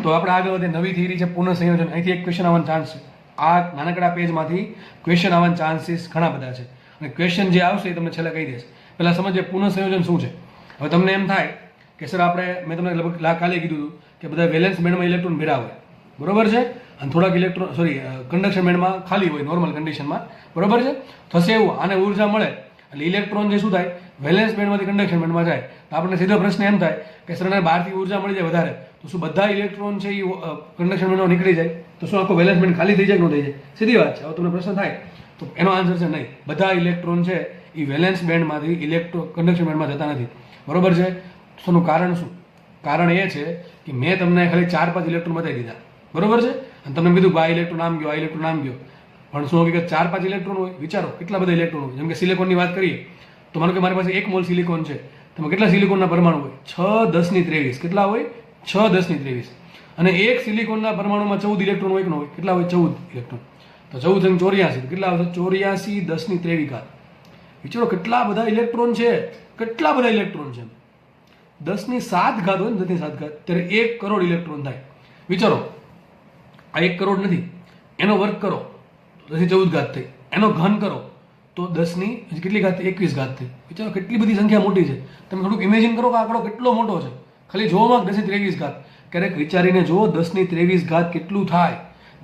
તો આપણે આગળ વધીએ. નવી થિયરી છે પુનઃસંયોજન. અહીંથી એક ક્વેશ્ચન આવવાનો ચાન્સ છે. આ નાનકડા પેજમાંથી ક્વેશ્ચન આવવાના ચાન્સીસ ઘણા બધા છે, અને ક્વેશ્ચન જે આવશે એ તમને છેલ્લે કહી દેશે. પહેલાં સમજીએ પુનઃસંયોજન શું છે. હવે તમને એમ થાય કે સર મેં તમને લગભગ કાલે કીધું હતું કે બધા વેલેન્સ બેન્ડમાં ઇલેક્ટ્રોન ભેરા હોય, બરોબર છે, અને થોડાક કન્ડક્શન બેન્ડમાં ખાલી હોય નોર્મલ કન્ડિશનમાં, બરોબર છે. થશે એવું, આને ઉર્જા મળે એટલે ઇલેક્ટ્રોન જે શું થાય, વેલેન્સ બેન્ડમાંથી કન્ડક્શન બેન્ડમાં જાય. તો આપણને સીધો પ્રશ્ન એમ થાય કે સર બહારથી ઉર્જા મળી જાય વધારે, તો શું બધા ઇલેક્ટ્રોન છે એ કન્ડક્શન બેન્ડમાં નીકળી જાય? તો શું આખો વેલેન્સ બેન્ડ ખાલી થઈ જાય કે ન થઈ જાય? સીધી વાત છે. હવે તમને પ્રશ્ન થાય તો એનો આન્સર છે નહીં. બધા ઇલેક્ટ્રોન છે એ વેલેન્સ બેન્ડમાંથી કન્ડક્શન બેન્ડમાં જતા નથી, બરોબર છે. તેનું કારણ શું? કારણ એ છે કે મેં તમને ખાલી 4-5 ઇલેક્ટ્રોન બતાવી દીધા, બરોબર છે, અને તમને કીધું કે આ ઇલેક્ટ્રોન આમ ગયો, આ ઇલેક્ટ્રોન આમ ગયો. પણ શું હકીકત 4-5 ઇલેક્ટ્રોન હોય? વિચારો કેટલા બધા ઇલેક્ટ્રોન હોય. જેમ કે સિલિકોનની વાત કરીએ તો માનો કે મારી પાસે 1 મોલ સિલિકોન છે, તેમાં કેટલા સિલિકોનના પરમાણુ હોય? 6×10^23. કેટલા હોય? 6×10^23. અને એક સિલિકોનના પરમાણુમાં 14 ઇલેક્ટ્રોન હોય કે ન હોય? કેટલા હોય? 14 ઇલેક્ટ્રોન. તો 14 × 84 કેટલા આવશે? 84×10^23. વિચારો કેટલા બધા ઇલેક્ટ્રોન છે, કેટલા બધા ઇલેક્ટ્રોન છે. 10^7 હોય ને, 10^7, ત્યારે 1 કરોડ ઇલેક્ટ્રોન થાય. વિચારો, આ 1 કરોડ નથી, એનો વર્ગ કરો તો 10^14 થઈ, એનો ઘન કરો તો 10ની કેટલી ઘાત? 21 થઈ. વિચારો કેટલી બધી સંખ્યા મોટી છે. તમે થોડુંક ઇમેજિન કરો કે આંકડો કેટલો મોટો છે. ખાલી જોવામાં 10^23. ક્યારેક વિચારીને જુઓ 10^23 કેટલું થાય.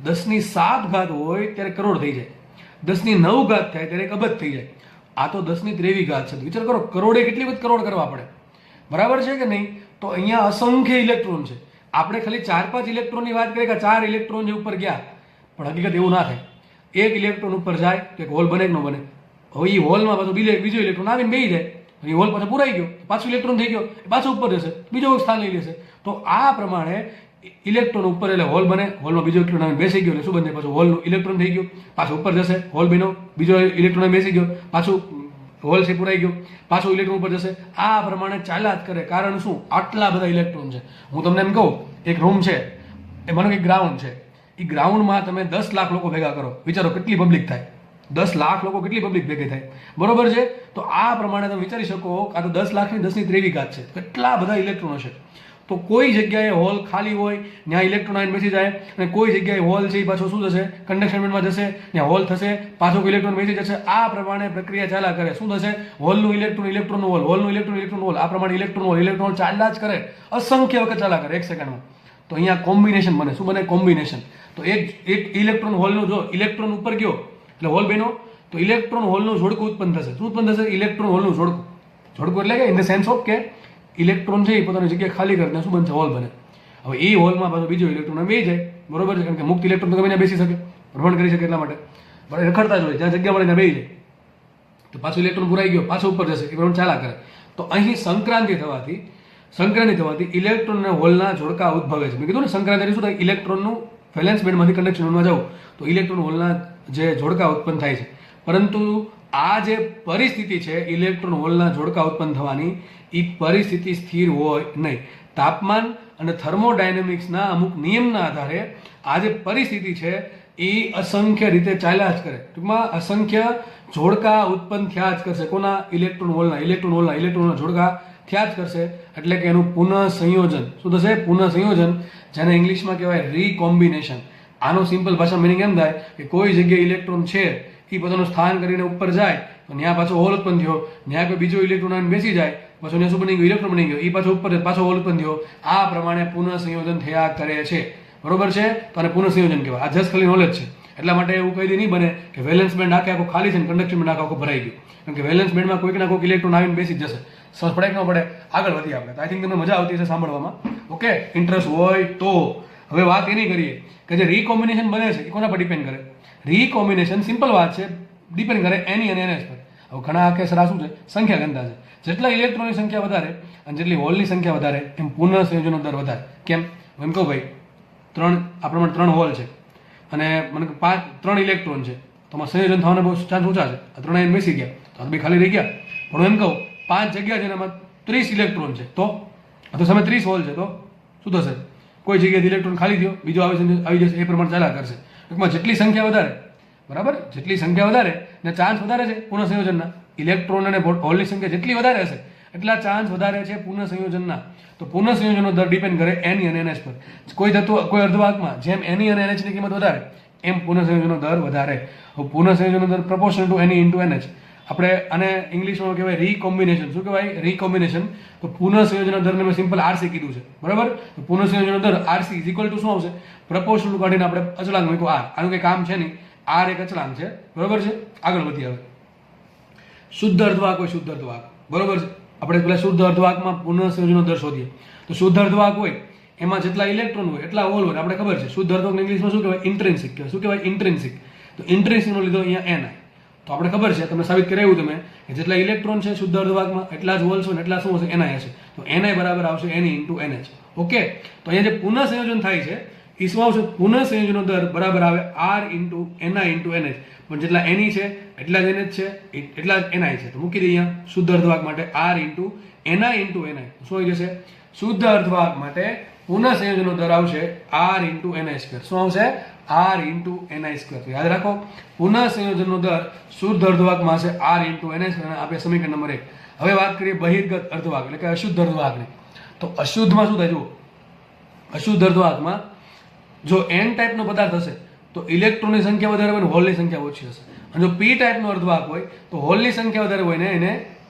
10^7 હોય ત્યારે કરોડ થઈ જાય, 10^9 થાય ત્યારે 1 અબજ થઈ જાય. આ તો 10^23 છે. વિચાર કરો, કરોડે કેટલી બધી કરોડ કરવા પડે, બરાબર છે કે નહીં? તો અહીંયા અસંખ્ય ઇલેક્ટ્રોન છે. આપણે ખાલી 4-5 ઇલેક્ટ્રોનની વાત કરીએ કે 4 ઇલેક્ટ્રોન જે ઉપર ગયા, પણ હકીકત એવું ના થાય. 1 ઇલેક્ટ્રોન ઉપર જાય કે હોલ બને કે ન બને? હવે એ હોલમાં પાછું બીજો ઇલેક્ટ્રોન આવીને બેસી જાય, એ હોલ પાછો પૂરાઈ ગયો, પાછું ઇલેક્ટ્રોન થઈ ગયો, પાછું ઉપર જશે, બીજો સ્થાન લઈ લેશે. તો આ પ્રમાણે ઇલેક્ટ્રોન ઉપર એટલે હોલ બને, હોલમાં બીજો ઇલેક્ટ્રોન આવીને બેસી ગયો એટલે શું બને? પાછું હોલનું ઇલેક્ટ્રોન થઈ ગયું, પાછું ઉપર જશે, હોલ બન્યો, બીજો ઇલેક્ટ્રોન બેસી ગયો, પાછું હોલ છે પૂરાઈ ગયો, પાછું ઇલેક્ટ્રોન ઉપર જશે. આ પ્રમાણે ચાલ્યા જ કરે. કારણ શું? આટલા બધા ઇલેક્ટ્રોન છે. હું તમને એમ કહું, એક રૂમ છે, એ માનો કે ગ્રાઉન્ડ છે, એ ગ્રાઉન્ડમાં તમે 10 લાખ લોકો ભેગા કરો, વિચારો કેટલી પબ્લિક થાય. 10 લાખ લોકો કેટલી પબ્લિક ભેગી થાય, બરોબર છે. તો આ પ્રમાણે તમે વિચારી શકો, આ તો 10 લાખની 10^23 છે. કેટલા બધા ઇલેક્ટ્રોન હશે. તો કોઈ જગ્યાએ હોલ ખાલી હોય ત્યાં ઇલેક્ટ્રોન આવીને બેસી જાય, અને કોઈ જગ્યાએ હોલ છે એ પાછો શું થશે? કન્ડક્શન બેન્ડમાં જશે, ત્યાં હોલ થશે, પાછો ઇલેક્ટ્રોન બેસી જશે. આ પ્રમાણે પ્રક્રિયા ચાલ્યા કરે. શું થશે? હોલનું ઇલેક્ટ્રોન હોલ, હોલનું ઇલેક્ટ્રોન હોલ, આ પ્રમાણે ઇલેક્ટ્રોન ચાલ્યા જ કરે, અસંખ્ય વખત ચાલ્યા કરે 1 સેકન્ડમાં. તો અહીંયા કોમ્બિનેશન બને. શું બને? કોમ્બિનેશન. તો એક ઇલેક્ટ્રોન હોલનો જો ઇલેક્ટ્રોન ઉપર ગયો એટલે હોલ બન્યો, તો ઇલેક્ટ્રોન હોલનું જોડકું ઉત્પન્ન થશે. શું ઉત્પન્ન થશે? ઇલેક્ટ્રોન હોલનું જોડકું. જોડકું એટલે કે ઇન ધ સેન્સ ઓફ કે ઇલેક્ટ્રોન છે એ પોતાની જગ્યા ખાલી કરીને શું બનશે? હોલ બને. હવે એ હોલમાં પાછો બીજો ઇલેક્ટ્રોન બે જાય, બરોબર છે? કારણ કે મુક્ત ઇલેક્ટ્રોન તો ગમે ત્યાં બેસી શકે, ભ્રમણ કરી શકે, એટલા માટે રખડતા જ હોય, જ્યાં જગ્યા મળે ત્યાં બે જાય. તો પાછો ઇલેક્ટ્રોન પુરાઈ ગયો, પાછો ઉપર જશે, એ પ્રમાણે ચાલા કરે. તો અહીં સંક્રાંતિ થવાથી ઇલેક્ટ્રોન અને હોલના જોડકા ઉદ્ભવે છે. મેં કીધું ને સંક્રાંતિ શું થાય? ઇલેક્ટ્રોનનું વેલેન્સ બેન્ડમાંથી કંડક્શન બેન્ડમાં જાવ તો ઇલેક્ટ્રોન હોલના જે જોડકા ઉત્પન્ન થાય છે. પરંતુ આ જે પરિસ્થિતિ છે ઇલેક્ટ્રોન હોલના જોડકા ઉત્પન્ન થવાની, એ પરિસ્થિતિ સ્થિર હોય નહીં. તાપમાન અને થર્મોડાયનેમિક્સના અમુક નિયમના આધારે આ જે પરિસ્થિતિ છે એ અસંખ્ય રીતે ચાલ્યા જ કરે. ટૂંકમાં અસંખ્ય જોડકા ઉત્પન્ન થયા જ કરશે. કોના? ઇલેક્ટ્રોન હોલના જોડકા થયા જ કરશે. એટલે કે એનું પુનઃ સંયોજન શું થશે? પુનઃ સંયોજન, જેને ઇંગ્લિશમાં કહેવાય રીકોમ્બિનેશન. આનો સિમ્પલ ભાષા મિનિંગ એમ થાય કે કોઈ જગ્યાએ ઇલેક્ટ્રોન છે એ પોતાનું સ્થાન કરીને ઉપર જાય તો ત્યાં પાછો હોલ ઉત્પન્ન થયો, ત્યાં કોઈ બીજો ઇલેક્ટ્રોન આવીને બેસી જાય, પાછો ત્યાં શું બની ગયું? ઇલેક્ટ્રોન બની ગયો, એ પાછો ઉપર પાછો હોલ ઉત્પન્ન થયો. આ પ્રમાણે પુનઃ સંયોજન થયા કરે છે, બરોબર છે? તો આને પુનઃ સંયોજન કહેવાય. આ જસ્ટ ખાલી નોલેજ છે. એટલા માટે એવું કહી દે નહીં બને કે વેલેન્સ બેન્ડ આખો ખાલી છે ને કંડક્શન બેન્ડ આખો ભરાઈ ગયો. કારણ કે વેલેન્સ બેન્ડમાં કોઈક ના કોઈક ઇલેક્ટ્રોન આવીને બેસી જ જશે. સમજ પડે કે ન પડે? આગળ વધીએ આપણે. આઈ થિંક તમને મજા આવતી હશે સાંભળવામાં. ઓકે, ઇન્ટરેસ્ટ હોય તો હવે વાત એની કરીએ કે જે રીકોમ્બિનેશન બને છે એ કોના પર ડિપેન્ડ કરે? રીકોમ્બિનેશન સિમ્પલ વાત છે, ડિપેન્ડ કરે એની અને એનએચ પર. હવે ઘણા કેસ શું છે? સંખ્યા ગણતા છે. જેટલા ઇલેક્ટ્રોનની સંખ્યા વધારે અને જેટલી હોલની સંખ્યા વધારે એમ પુનઃ સંયોજનનો દર વધારે. કેમ? એમ કહું ભાઈ, આ પ્રમાણે 3 હોલ છે અને મને 3 ઇલેક્ટ્રોન છે, તો આમાં સંયોજન થવાના બહુ ચાન્સ ઓછા છે. આ 3 આયન બેસી ગયા તો બે ખાલી રહી ગયા. પણ એમ કહું 5 જગ્યા છે એમાં 30 ઇલેક્ટ્રોન છે, તો સામે 30 હોલ છે, તો શું થશે? કોઈ જગ્યાએ ઇલેક્ટ્રોન ખાલી થયો, બીજો આવી જશે, એ પ્રમાણે ચાલ્યા કરશે. ટૂંકમાં જેટલી સંખ્યા વધારે, બરાબર, જેટલી સંખ્યા વધારે ને ચાન્સ વધારે છે પુનઃ સંયોજનના. ઇલેક્ટ્રોન અને હોલની સંખ્યા જેટલી વધારે હશે એટલા ચાન્સ વધારે છે પુનઃ સંયોજનના. તો પુનઃ સંયોજનનો દર ડિપેન્ડ કરે એની અને એનએચ પર. કોઈ અર્ધવાહકમાં જેમ એની અને એનએચની કિંમત વધારે એમ પુનઃ સંયોજનનો દર વધારે. પુનઃ સંયોજનનો દર proportional two NE into NH. આપણે આને ઇંગ્લિશમાં કહેવાય રીકોમ્બિનેશન. શું કહેવાય? રીકોમ્બિનેશન. તો પુનઃ સંયોજનના દરને મેં સિમ્પલ આરસી કીધું છે, બરાબર? તો પુનઃ સંયોજનનો દર આરસી ઇઝ ઇક્વલ ટુ શું આવશે? પ્રપોર્શનલ કાઢીને આપણે અચળાંક મૂક્યો આર. આનું કંઈ કામ છે નહીં, આર એક અચળાંક છે, બરોબર છે? આગળ વધીએ હવે. શુદ્ધ અર્ધવાહક હોય, શુદ્ધ અર્ધવાહક, બરોબર છે? આપણે પેલા શુદ્ધ અર્ધવાહકમાં પુનઃ સંયોજનનો દર શોધીએ. તો શુદ્ધ અર્ધવાહક હોય એમાં જેટલા ઇલેક્ટ્રોન હોય એટલા હોલ હોય. આપણે ખબર છે શુદ્ધ અર્ધવાહક ઇંગ્લિશમાં શું કહેવાય? ઇન્ટ્રિન્સિક કહેવાય. શું કહેવાય? ઇન્ટ્રિન્સિક. તો ઇન્ટ્રિન્સિકનો લીધો અહીંયા એન. તો આપણે ખબર છે, તમને સાબિત કરાવ્યું તમે કે જેટલા ઇલેક્ટ્રોન છે શુદ્ધ અર્ધવાહકમાં એટલા જ હોલ છે ને એટલા શું હશે? એનઆઈ હશે. તો એનઆઈ બરાબર આવશે એની ઇન્ટુ એનએચ. ઓકે, તો અહીંયા જે પુનઃ સંયોજન થાય છે એ શું આવશે? પુનઃ સંયોજનનો દર બરાબર આવે R into NI into NH. પણ જેટલા એની છે એટલા જ એનએચ છે, એટલા જ એનઆઈ છે. તો મૂકી દઈએ અહીંયા શુદ્ધ અર્ધવાહક માટે R into NI into NI. શું આવી જશે? શુદ્ધ અર્ધવાહક માટે પુનઃ સંયોજનનો દર આવશે આર ઇન્ટુ એનઆઈ સ્ક્વેર. શું આવશે? R into NI square. તો યાદ રાખો, પુનઃ સંયોજનનો દર શુદ્ધ અર્ધવાહકમાં હશે આર ઇન્ટુ એનઆઈ સ્ક્વેર. આપણે સમીકરણ નંબર 1. હવે વાત કરીએ બહિર્ગત અર્ધવાહક એટલે કે અશુદ્ધ અર્ધવાહકની. તો અશુદ્ધમાં શું થાય? જુઓ, અશુદ્ધ અર્ધવાહકમાં જો એન ટાઈપનો પદાર્થ હશે તો ઇલેક્ટ્રોનની સંખ્યા વધારે હોય ને હોલની સંખ્યા ઓછી હશે. અને જો પી ટાઈપનો અર્ધવાહક હોય તો હોલની સંખ્યા વધારે હોય ને એને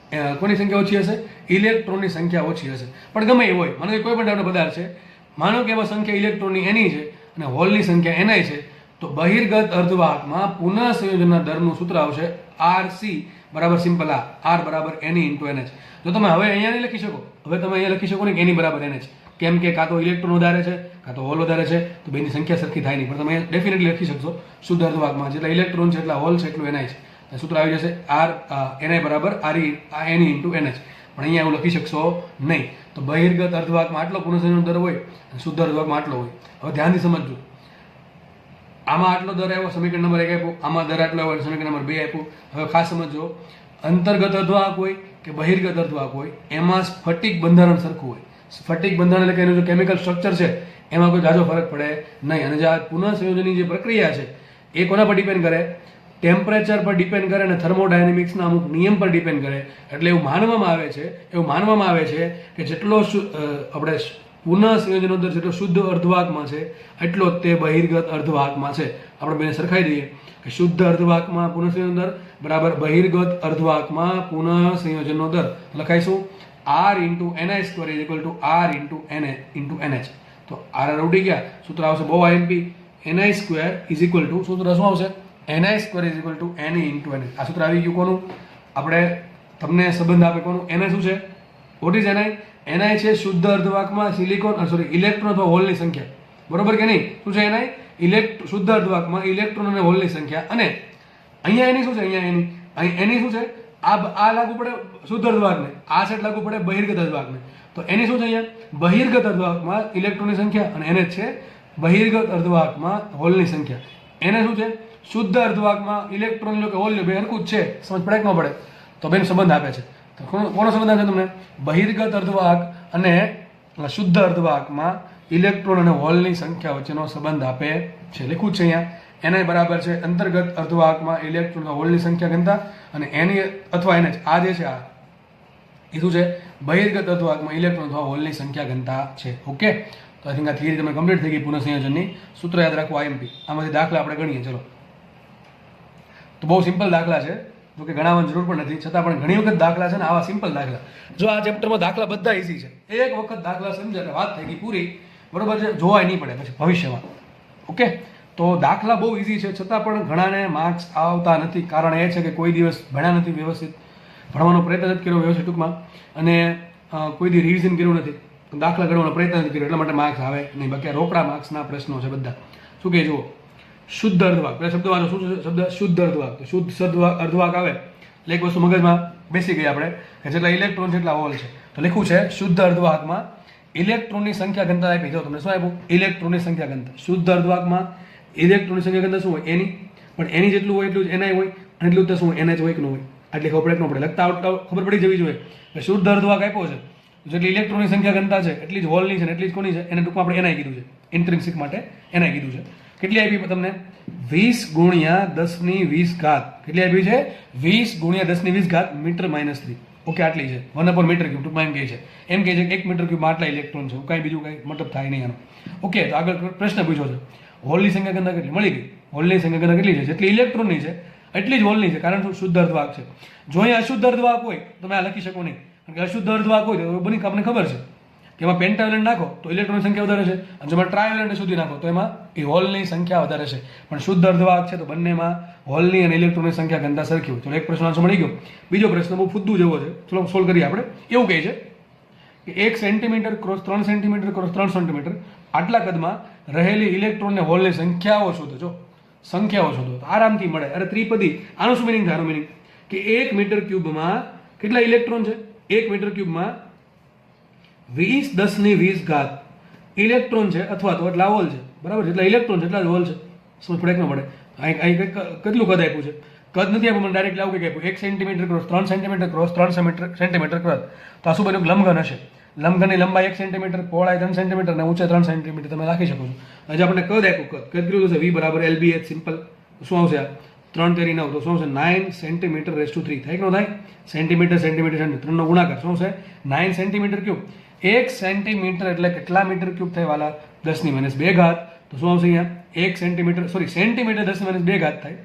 કોની સંખ્યા ઓછી હશે? ઇલેક્ટ્રોનની સંખ્યા ઓછી હશે. પણ ગમે એ હોય, માનો કે કોઈ પણ ટાઈપનો પદાર્થ છે, માનો કે એમાં સંખ્યા ઇલેક્ટ્રોનની એની છે અને હોલની સંખ્યા એનઆઈ છે, તો બહિર્ગત અર્ધવાહકમાં પુનઃ સંયોજનના દરનું સૂત્ર આવશે આરસી બરાબર સિમ્પલ આર બરાબર એની ઇન્ટુ એનએચ. જો તમે હવે અહીંયા નહીં લખી શકો, હવે તમે અહીંયા લખી શકો ને કે એની બરાબર એનએચ. કેમ કે કાં તો ઇલેક્ટ્રોન વધારે છે કાં તો હોલ વધારે છે, તો બેની સંખ્યા સરખી થાય નહીં. પણ તમે ડેફિનેટલી લખી શકશો શુદ્ધ અર્ધવાહકમાં જેટલા ઇલેક્ટ્રોન છે એટલા હોલ છે એટલું એનઆઈ છે. સૂત્ર આવી જશે આર એનઆઈ બરાબર એની ઇન્ટુ એનએચ. પણ અહીંયા એવું લખી શકશો નહીં. તો બહિર્ગત અર્ધવાહકમાં આટલો પુનઃ સંયોજનનો દર હોય અને શુદ્ધ અર્ધવાહકમાં આટલો હોય. હવે ધ્યાનથી સમજજો, આમાં આટલો દર આવ્યો સમીકરણ નંબર 1 આપ્યું, આમાં દર આટલો આવ્યો સમીકરણ નંબર 2 આપ્યું. હવે ખાસ સમજો, અંતર્ગત અર્ધવાહક હોય કે બહિર્ગત અર્ધવાહક હોય એમાં સ્ફટિક બંધારણ સરખું હોય. સ્ફટિક બંધારણ એટલે કે એનું જે કેમિકલ સ્ટ્રક્ચર છે એમાં કોઈ જાજો ફરક પડે નહીં. અને જે આ પુનઃ સંયોજનની જે પ્રક્રિયા છે એ કોના પર ડિપેન્ડ કરે? ટેમ્પરેચર પર ડિપેન્ડ કરે અને થર્મોડાયનેમિક્સના અમુક નિયમ પર ડિપેન્ડ કરે. એટલે એવું માનવામાં આવે છે કે જેટલો આપણે પુનઃ સંયોજનનો દર જેટલો શુદ્ધ અર્ધવાહકમાં છે એટલો જ તે બહિર્ગત અર્ધવાહકમાં છે. આપણે બેને સરખાઈ દઈએ કે શુદ્ધ અર્ધવાહકમાં પુનઃ સંયોજન દર બરાબર બહિર્ગત અર્ધવાહકમાં પુનઃ સંયોજનનો દર લખાઈશું R into NI square is equal to R into NH. તો આર ઉડી ગયા, સૂત્ર આવશે બહુ IMP NI square is equal to સૂત્ર શું આવશે? NI square is equal to NE into NH. આ સૂત્ર આવી ગયું કોનું? આપણે તમને સંબંધ આપે કોનું? એનઆઈ શું છે? What is Ni? એનઆઈ છે શુદ્ધ અર્ધવાહકમાં સિલિકોન ઇલેક્ટ્રોન અથવા હોલની સંખ્યા, બરોબર કે નહીં? શું છે એનઆઈ? શુદ્ધ અર્ધવાહકમાં ઇલેક્ટ્રોન અને હોલની સંખ્યા. અને અહીંયા એની શું છે? અહીંયા એની શું છે? આ લાગુ પડે શુદ્ધ અર્ધવાહકને, આ સેટ લાગુ પડે બહિર્ગત અર્ધવાહકને. તો એની શું છે? અહીંયા બહિર્ગત અર્ધવાહકમાં ઇલેક્ટ્રોનની સંખ્યા અને એને છે બહિર્ગત અર્ધવાહકમાં હોલની સંખ્યા. એને શું છે? શુદ્ધ અર્ધવાહકમાં ઇલેક્ટ્રોન લો કે હોલ લો બે હરખું જ છે. સમજ પડે કે ન પડે? તો બેન સંબંધ આપે છે. તો કોનો સંબંધ આપે તમને? બહિર્ગત અર્ધવાહક અને શુદ્ધ અર્ધવાહકમાં ઇલેક્ટ્રોન અને હોલની સંખ્યા વચ્ચેનો સંબંધ આપે છે. લખ્યું છે અહીંયા. એનઆઈ બરાબર છે અંતર્ગત અર્ધવાહકમાં ઇલેક્ટ્રોન અને હોલની સંખ્યા ઘનતા, અને એની અથવા એને આ જે છે આ એ શું છે? બહિર્ગત અર્ધવાહકમાં ઇલેક્ટ્રોન અથવા હોલની સંખ્યા ઘનતા છે. ઓકે, તો આઈ થિંક આ થિયરી તમે કમ્પ્લીટ થઈ ગઈ. પુનઃસંયોજનની સૂત્ર યાદ રાખવું આઈએમપી. આમાંથી દાખલા આપણે ગણીએ. ચલો, તો બહુ સિમ્પલ દાખલા છે, જો કે ગણાવવાની જરૂર પણ નથી, છતાં પણ ઘણી વખત દાખલા છે ને આવા સિમ્પલ દાખલા. જો આ ચેપ્ટરમાં દાખલા બધા ઇઝી છે, એક વખત દાખલા સમજે એટલે વાત થઈ ગઈ પૂરી, બરોબર છે? જોવાય નહીં પડે પછી ભવિષ્યમાં. ઓકે, તો દાખલા બહુ ઇઝી છે, છતાં પણ ઘણાને માર્ક્સ આવતા નથી. કારણ એ છે કે કોઈ દિવસ ભણ્યા નથી વ્યવસ્થિત, ભણવાનો પ્રયત્ન નથી કર્યો વ્યવસ્થિત ટૂંકમાં, અને કોઈ દી રિવિઝન કર્યું નથી, દાખલા ગણવાનો પ્રયત્ન નથી કર્યો, એટલા માટે માર્ક્સ આવે નહીં. બાકી રોકડા માર્ક્સના પ્રશ્નો છે બધા. શું કહે જુઓ, શુદ્ધ અર્ધવાહક, પહેલા શબ્દ વાંચો. શું શબ્દ? શુદ્ધ અર્ધવાહક. તો શુદ્ધ અર્ધવાહક આવે એટલે એક વસ્તુ મગજમાં બેસી ગઈ આપણે કે જેટલા ઇલેક્ટ્રોન જેટલા હોલ છે. તો લખ્યું છે શુદ્ધ અર્ધવાહકમાં ઇલેક્ટ્રોનની સંખ્યા ઘનતા આપી. જો તમને શું આપ્યું? ઇલેક્ટ્રોનની સંખ્યા ઘનતા. શુદ્ધ અર્ધવાહકમાં ઇલેક્ટ્રોનની સંખ્યા ઘનતા શું હોય? એની. પણ એની જેટલું હોય એટલું જ એનઆઈ હોય, અને એટલું તો શું હોય? એનએચ હોય કે ન હોય? આટલી ખબર પડે કે ન પડે? લખતા આવડતા ખબર પડી જવી જોઈએ કે શુદ્ધ અર્ધવાહક આપ્યો છે, જેટલી ઇલેક્ટ્રોનની સંખ્યા ઘનતા છે એટલી જ હોલની છે, એટલી જ કોની છે? એને ટૂંકમાં આપણે એનઆઈ કીધું છે. ઇન્ટ્રિન્સિક માટે એનઆઈ કીધું છે. કેટલી આપી તમને? 20 ગુણ્યા 10⁻20. કેટલી આપી છે? 20 ગુણ્યા 10⁻20 મીટર -3. ઓકે, આટલી છે 1/મીટર ક્યુબ. ટૂંકમાં એમ કહે છે કે 1 મીટર ક્યુબમાં આટલા ઇલેક્ટ્રોન છે. કાંઈ બીજું કાંઈ મતલબ થાય નહીં આનો. ઓકે, તો આગળ પ્રશ્ન પૂછ્યો છે હોલની સંખ્યા ઘનતા કેટલી? મળી ગઈ. હોલની સંખ્યા ઘનતા કેટલી છે? જેટલી ઇલેક્ટ્રોનની છે એટલી જ હોલની છે, કારણ શું? શુદ્ધ અર્ધવાહક છે. જો અહીંયા અશુદ્ધ અર્ધવાહક હોય તો તમે આ લખી શકો નહીં, કારણ કે અશુદ્ધ અર્ધવાહક હોય તો બની આપણને ખબર છે કે એમાં પેન્ટાવેલેન્ટ નાખો તો ઇલેક્ટ્રોનની સંખ્યા વધારે છે, અને જો ટ્રાયવેલેન્ટ સુધી નાખો તો એમાં એ હોલની સંખ્યા વધારે છે. પણ શુદ્ધ અર્ધવાહક છે તો બંનેમાં હોલની અને ઇલેક્ટ્રોનની સંખ્યા ઘનતા સરખી હોય. ચલો, એક પ્રશ્ન આન્સર મળી ગયો. બીજો પ્રશ્ન બહુ ફુદ્દુ જેવો છે, ચલો સોલ્વ કરીએ આપણે. એવું કહે છે કે 1 centimetre cross 3 centimetre cross 3 centimetre આટલા કદમાં રહેલી ઇલેક્ટ્રોન ને હોલની સંખ્યાઓ શોધો. જો સંખ્યાઓ શોધો તો આરામથી મળે. અરે ત્રિપદી, આનું શું મિનિંગ થાય? આનું મિનિંગ કે 1 મીટર ક્યુબમાં કેટલા ઇલેક્ટ્રોન છે? 1 મીટર ક્યુબમાં 20⁻10⁻20 ઇલેક્ટ્રોન છે, અથવા તો એટલા હોલ છે, બરાબર? જેટલા ઇલેક્ટ્રોન છે એટલા જ હોલ છે. સમજ પડે કે ન પડે? અહીં કેટલું કદ આપ્યું છે? કદ નથી આપ્યું મને, ડાયરેક્ટ આવું કંઈક આપ્યું. 1 centimetre cross 3 centimetre cross 3 centimetre કદ. તો આ શું બન્યું? લંબઘન હશે. લંબઘનની લંબાઈ 1 સેન્ટીમીટર, પહોળાઈ 3 સેન્ટીમીટર અને ઊંચાઈ 3 સેન્ટીમીટર તમે રાખી શકો છો. હજી આપણને કદ આપ્યું. કદ કેટલું થશે? V બરાબર LBH સિમ્પલ. શું આવશે? આ 3 તેરી 9, તો શું આવશે? 9 સેન્ટીમીટર રેઝ ટુ 3. થાય કે ન થાય? સેન્ટીમીટર સેન્ટીમીટર સેન્ટીમીટર 3 નો ગુણાકાર શું આવશે? 9 સેન્ટીમીટર ક્યુબ. 1 સેન્ટીમીટર એટલે કેટલા મીટર ક્યુબ થાય વાલા? 10⁻2. તો શું આવશે અહીંયા? 1 સેન્ટીમીટર સેન્ટીમીટર 10⁻2 થાય.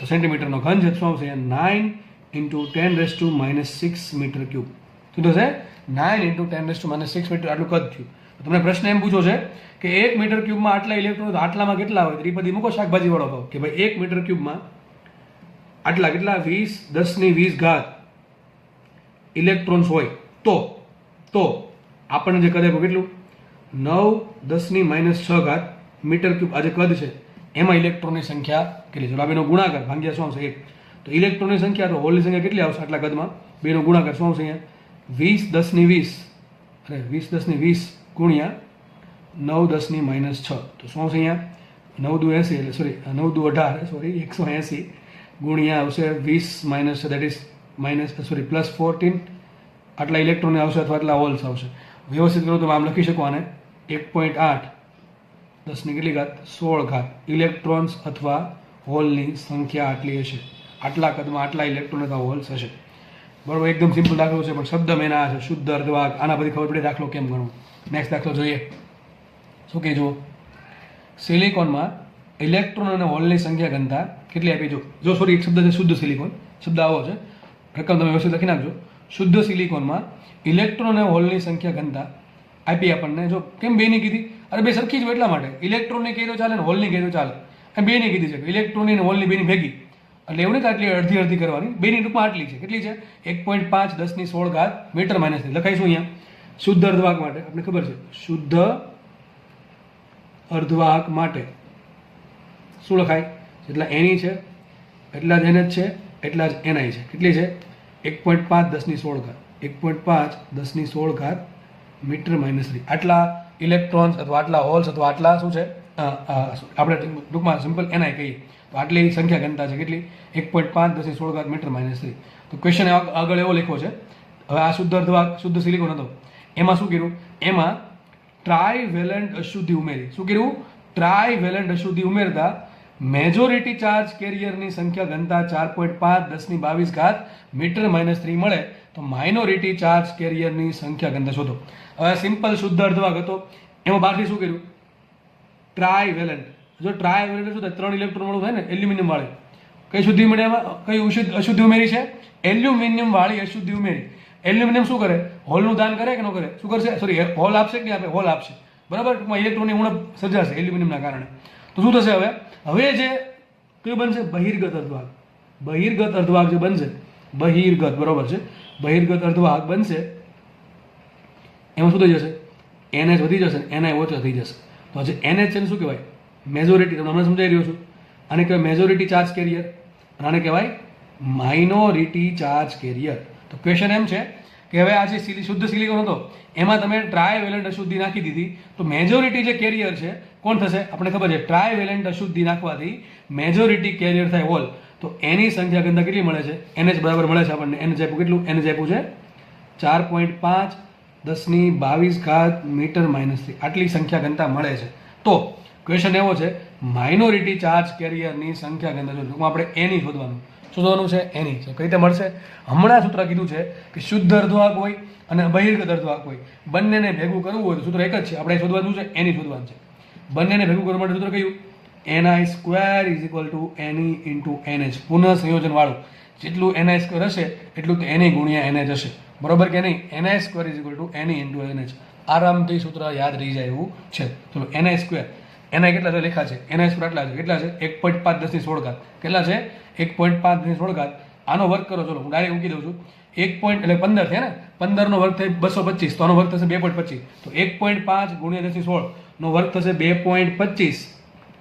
તો સેન્ટીમીટરનો ઘન છે. શું આવશે? 9 × 10⁻6 મીટર ક્યુબ. શું થશે? 9 × 10⁻6 મીટર. આટલું કદ થયું. તમને પ્રશ્ન એમ પૂછો છે કે 1 મીટર ક્યુબમાં આટલા ઇલેક્ટ્રોન, તો આટલામાં કેટલા હોય? ત્રિપદી મૂકો, શાકભાજી વાળો ભાવ કે ભાઈ 1 મીટર ક્યુબમાં આટલા કેટલા? 20⁻10⁻20 ઇલેક્ટ્રોન્સ હોય તો આપણને જે કદ આપ્યું કેટલું? 9×10⁻6 મીટર ક્યુબ. આ જે કદ છે એમાં ઇલેક્ટ્રોનની સંખ્યા કેટલી? ચલો, આ બેનો ગુણાકાર ભાગ્યા શું આવશે? 1. તો ઇલેક્ટ્રોનની સંખ્યા તો હોલની સંખ્યા કેટલી આવશે આટલા કદમાં? બેનો ગુણાકાર શું આવશે અહીંયા? 20 ગુણ્યા 9×10⁻6. તો શું આવશે અહીંયા? 9×2 80, એટલે સોરી 9×2 18, 180 ગુણ્યા આવશે 20 દેટ ઇઝ +14. આટલા ઇલેક્ટ્રોન આવશે અથવા આટલા હોલ્સ આવશે. વ્યવસ્થિત કરો તો આમ લખી શકો આને 1.8 10⁻16 ઇલેક્ટ્રોન્સ અથવા હોલની સંખ્યા આટલી હશે. આટલા કદમાં આટલા ઇલેક્ટ્રોન અથવા હોલ્સ હશે. બરોબર, એકદમ સિમ્પલ દાખલો છે, પણ શબ્દ મેં આ છે શુદ્ધ અર્ધવાહક. આના પછી ખબર પડે દાખલો કેમ ગણવો. નેક્સ્ટ દાખલો જોઈએ. શું કહે જુઓ, સિલિકોનમાં ઇલેક્ટ્રોન અને હોલની સંખ્યા ઘનતા કેટલી આપી? જો સોરી, એક શબ્દ છે શુદ્ધ સિલિકોન. શબ્દ આવો છે, રકમ તમે વ્યવસ્થિત લખી નાખજો. શુદ્ધ સિલિકોનમાં ઇલેક્ટ્રોન અને હોલની સંખ્યા ઘનતા આપી આપણને. જો કેમ બેની કીધી? અરે બે સરખી જ હોય એટલા માટે. ઇલેક્ટ્રોનની કહી તો ચાલે ને હોલની કહી તો ચાલે. એમ બેની કીધી છે, ઇલેક્ટ્રોનની અને હોલની બેની ભેગી. એટલે એવું નહીં કે આટલી અડધી અડધી કરવાની, બેની ટૂંકમાં આટલી છે. કેટલી છે? 1.5 10⁻16 મીટર માઇનસ 3 લખાઈશું અહીંયા. શુદ્ધ અર્ધવાહક માટે આપણે ખબર છે, શુદ્ધ અર્ધવાહક માટે શું લખાય? જેટલા એની છે એટલા જ એન છે, એટલા જ એનઆઈ છે. કેટલી છે? 1.5 10⁻16 1.5 10⁻16 મીટર માઇનસ 3. આટલા ઇલેક્ટ્રોન્સ અથવા આટલા હોલ્સ અથવા આટલા શું છે, આપણે ટૂંકમાં સિમ્પલ એનઆઈ કહીએ તો આટલી સંખ્યા ઘનતા છે. કેટલી? 1.5 10⁻16 મીટર માઇનસ 3. તો ક્વેશ્ચન આગળ એવો લખ્યો છે. હવે આ શુદ્ધ અર્ધવાહક શુદ્ધ સિલિકોન હતો, એમાં શું કર્યું? એમાં ટ્રાયવેલેન્ટ અશુદ્ધિ ઉમેરી. શું કર્યું? ટ્રાયવેલેન્ટ અશુદ્ધિ ઉમેરતા મેજોરિટી ચાર્જ કેરિયરની સંખ્યા ઘનતા 4.5 10⁻22 મીટર માઇનસ 3 મળે તો માઇનોરિટી ચાર્જ કેરિયરની સંખ્યા ઘનતા શોધો. હવે સિમ્પલ શુદ્ધ અર્ધવાહક હતો, એમાં બહારથી શું કર્યું? ટ્રાયવેલેન્ટ. જો ટ્રાયવેલેન્ટ શું થાય? 3 ઇલેક્ટ્રોન વાળું થાય ને, એલ્યુમિનિયમ વાળી. કઈ શુદ્ધિ મળે એમાં? કઈ અશુદ્ધિ ઉમેરી છે? એલ્યુમિનિયમ વાળી અશુદ્ધિ ઉમેરી. એલ્યુમિનિયમ શું કરે? હોલનું દાન કરે કે ન કરે? શું કરશે? સોરી, હોલ આપશે કે નહીં આપે? હોલ આપશે. બરાબર, ટૂંકમાં ઇલેક્ટ્રોનની ઉણપ સર્જાશે એલ્યુમિનિયમના કારણે. તો શું થશે હવે? હવે જે કયું બનશે? બહિર્ગત અર્ધવાહક. બહિર્ગત અર્ધવાહક જે બનશે, બહિર્ગત, બરોબર છે, બહિર્ગત અર્ધવાહક બનશે, એમાં શું થઈ જશે? એનએચ વધી જશે, એનઆઈ ઓછો થઈ જશે. તો જે એનએચ છે શું કહેવાય? મેજોરિટી. તમને હમણાં સમજાઈ રહ્યો છું. આને કહેવાય મેજોરિટી ચાર્જ કેરિયર, અને આને કહેવાય માઇનોરિટી ચાર્જ કેરિયર. તો ક્વેશ્ચન એમ છે કે હવે આ જે શુદ્ધ સિલિકોન હતો એમાં તમે ટ્રાયવેલેન્ટ અશુદ્ધિ નાખી દીધી, તો મેજોરિટી જે કેરિયર છે કોણ થશે? આપણે ખબર છે, ટ્રાયવેલેન્ટ અશુદ્ધિ નાખવાથી મેજોરિટી કેરિયર થાય હોલ. તો એની સંખ્યા ઘનતા કેટલી મળે છે? એનએચ બરાબર મળે છે આપણને. એનએચ આપ્યું કેટલું? એનએચ આપ્યું છે 4.5 10⁻22 મીટર માઇનસ 3. આટલી સંખ્યા ઘનતા મળે છે. તો ક્વેશ્ચન એવો છે, માઇનોરિટી ચાર્જ કેરિયરની સંખ્યા ઘનતા ટૂંકમાં આપણે એની શોધવાનું છે. એની છે કઈ રીતે મળશે? હમણાં સૂત્ર કીધું છે કે શુદ્ધ અર્ધવાહક હોય અને બહિર્ગત અર્ધવાહક હોય, બંનેને ભેગું કરવું હોય તો સૂત્ર એક જ છે. આપણે શોધવાનું છે, એની શોધવાનું છે. બંનેને ભેગું કરવા માટે સૂત્ર કયું? ni² = NE × NH. પુનઃ સંયોજન વાળું. જેટલું ni² હશે એટલું તો NE ગુણ્યા NH હશે. બરોબર કે નહીં? ni² = NE × NH. આરામથી સૂત્ર યાદ રહી જાય એવું છે. ચલો, ni². ni કેટલા છે? લેખા છે. ni² આટલા છે. કેટલા છે? 1.5 10⁻16. કેટલા છે? 1.5 10⁻16. આનો વર્ગ કરો. ચલો, હું ડાયરેક્ટ મૂકી દઉં છું. 1 એટલે 15 છે ને, 15 નો વર્ગ થાય 225, તો આનો વર્ગ થશે 2.25. તો 1.5 ગુણ્યા 10⁻16 નો વર્ગ થશે 2.25.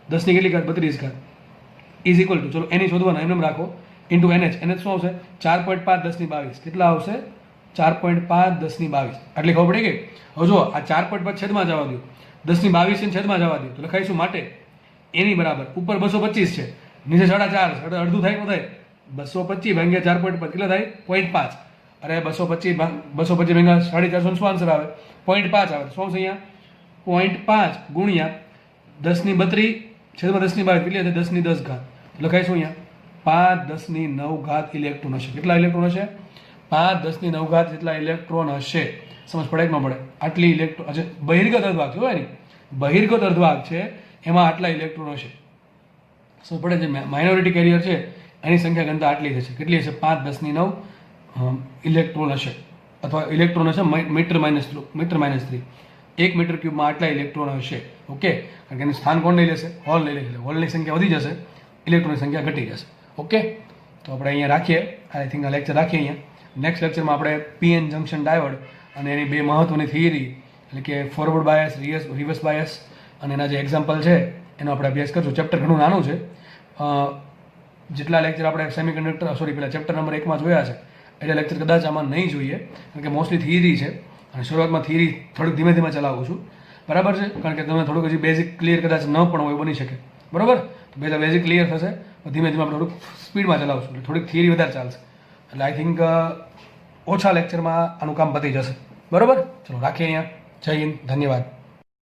10 ની કેટલી ઘાત? 32 ઇઝ ઇક્વલ ટુ, ચલો એની શોધવાના એમ રાખો, ઇન્ટુ NH. NH શું આવશે? 4.5 10⁻22. કેટલા આવશે? 4.5 10⁻22. આટલી ખબર પડી ગઈ? હવે જો આ 4.5 છેદમાં જવા દો, 10⁻22 છે છેદમાં જવા દો, તો લખાઈશું માટે એની બરાબર ઉપર 225 છે, નીચે 4.5 છે, અડધું થાય તો થાય 225 ભાગ્યા 4.5 કેટલા થાય? 0.5. અરે 225 ભાગ્યા 450 શું આન્સર આવે? 0.5 આવે. શું આવશે અહીંયા? 0.5 ગુણ્યા 10⁻32 છેદમાં 10⁻22 કેટલી હશે? 10⁻10. લખાઈશું અહીંયા 5 10⁹ ઇલેક્ટ્રોન હશે. કેટલા ઇલેક્ટ્રોન હશે? 5 10⁹ જેટલા ઇલેક્ટ્રોન હશે. સમજ પડે કે ન પડે? આટલી ઇલેક્ટ્રોન હશે. બહિર્ગત અર્ધવાહક છે, હોય ને, બહિર્ગત અર્ધવાહક છે, એમાં આટલા ઇલેક્ટ્રોન હશે. સમજ પડે? જે માઇનોરિટી કેરિયર છે એની સંખ્યા ઘનતા આટલી થશે. કેટલી હશે? 5 10⁹ ઇલેક્ટ્રોન હશે, અથવા ઇલેક્ટ્રોન હશે મીટર માઇનસ 3. 1 મીટર ક્યુબમાં આટલા ઇલેક્ટ્રોન હશે. ઓકે, કારણ કે એનું સ્થાન કોણ લઈ લેશે? હોલ લઈ લેશે. હોલની સંખ્યા વધી જશે, ઇલેક્ટ્રોનની સંખ્યા ઘટી જશે. ઓકે, તો આપણે અહીંયા રાખીએ. આઈ થિંક આ લેક્ચર રાખીએ અહીંયા. નેક્સ્ટ લેક્ચરમાં આપણે PN જંક્શન ડાયોડ અને એની બે મહત્વની થિયરી, એટલે કે ફોરવર્ડ બાયસ, રિવર્સ બાયસ, અને એના જે એક્ઝામ્પલ છે એનો આપણે અભ્યાસ કરશું. ચેપ્ટર ઘણું નાનું છે. જેટલા લેક્ચર આપણે સેમિકન્ડક્ટર પેલા ચેપ્ટર નંબર 1 માં જોયા છે એટલે લેક્ચર કદાચ આમાં નહીં જોઈએ, કારણ કે મોસ્ટલી થિયરી છે અને શરૂઆતમાં થિયરી થોડીક ધીમે ધીમે ચલાવું છું. બરાબર છે? કારણ કે તમે થોડુંક હજી બેઝિક ક્લિયર કદાચ ન પણ હોય, બની શકે. બરાબર? તો પહેલાં બેઝિક ક્લિયર થશે, ધીમે ધીમે આપણે થોડુંક સ્પીડમાં ચલાવશું, એટલે થોડીક થિયરી વધારે ચાલશે. એટલે આઈ થિંક ઓછા લેક્ચરમાં આનું કામ પતી જશે. બરાબર? ચલો રાખીએ અહીંયા. જય હિન્દ, ધન્યવાદ.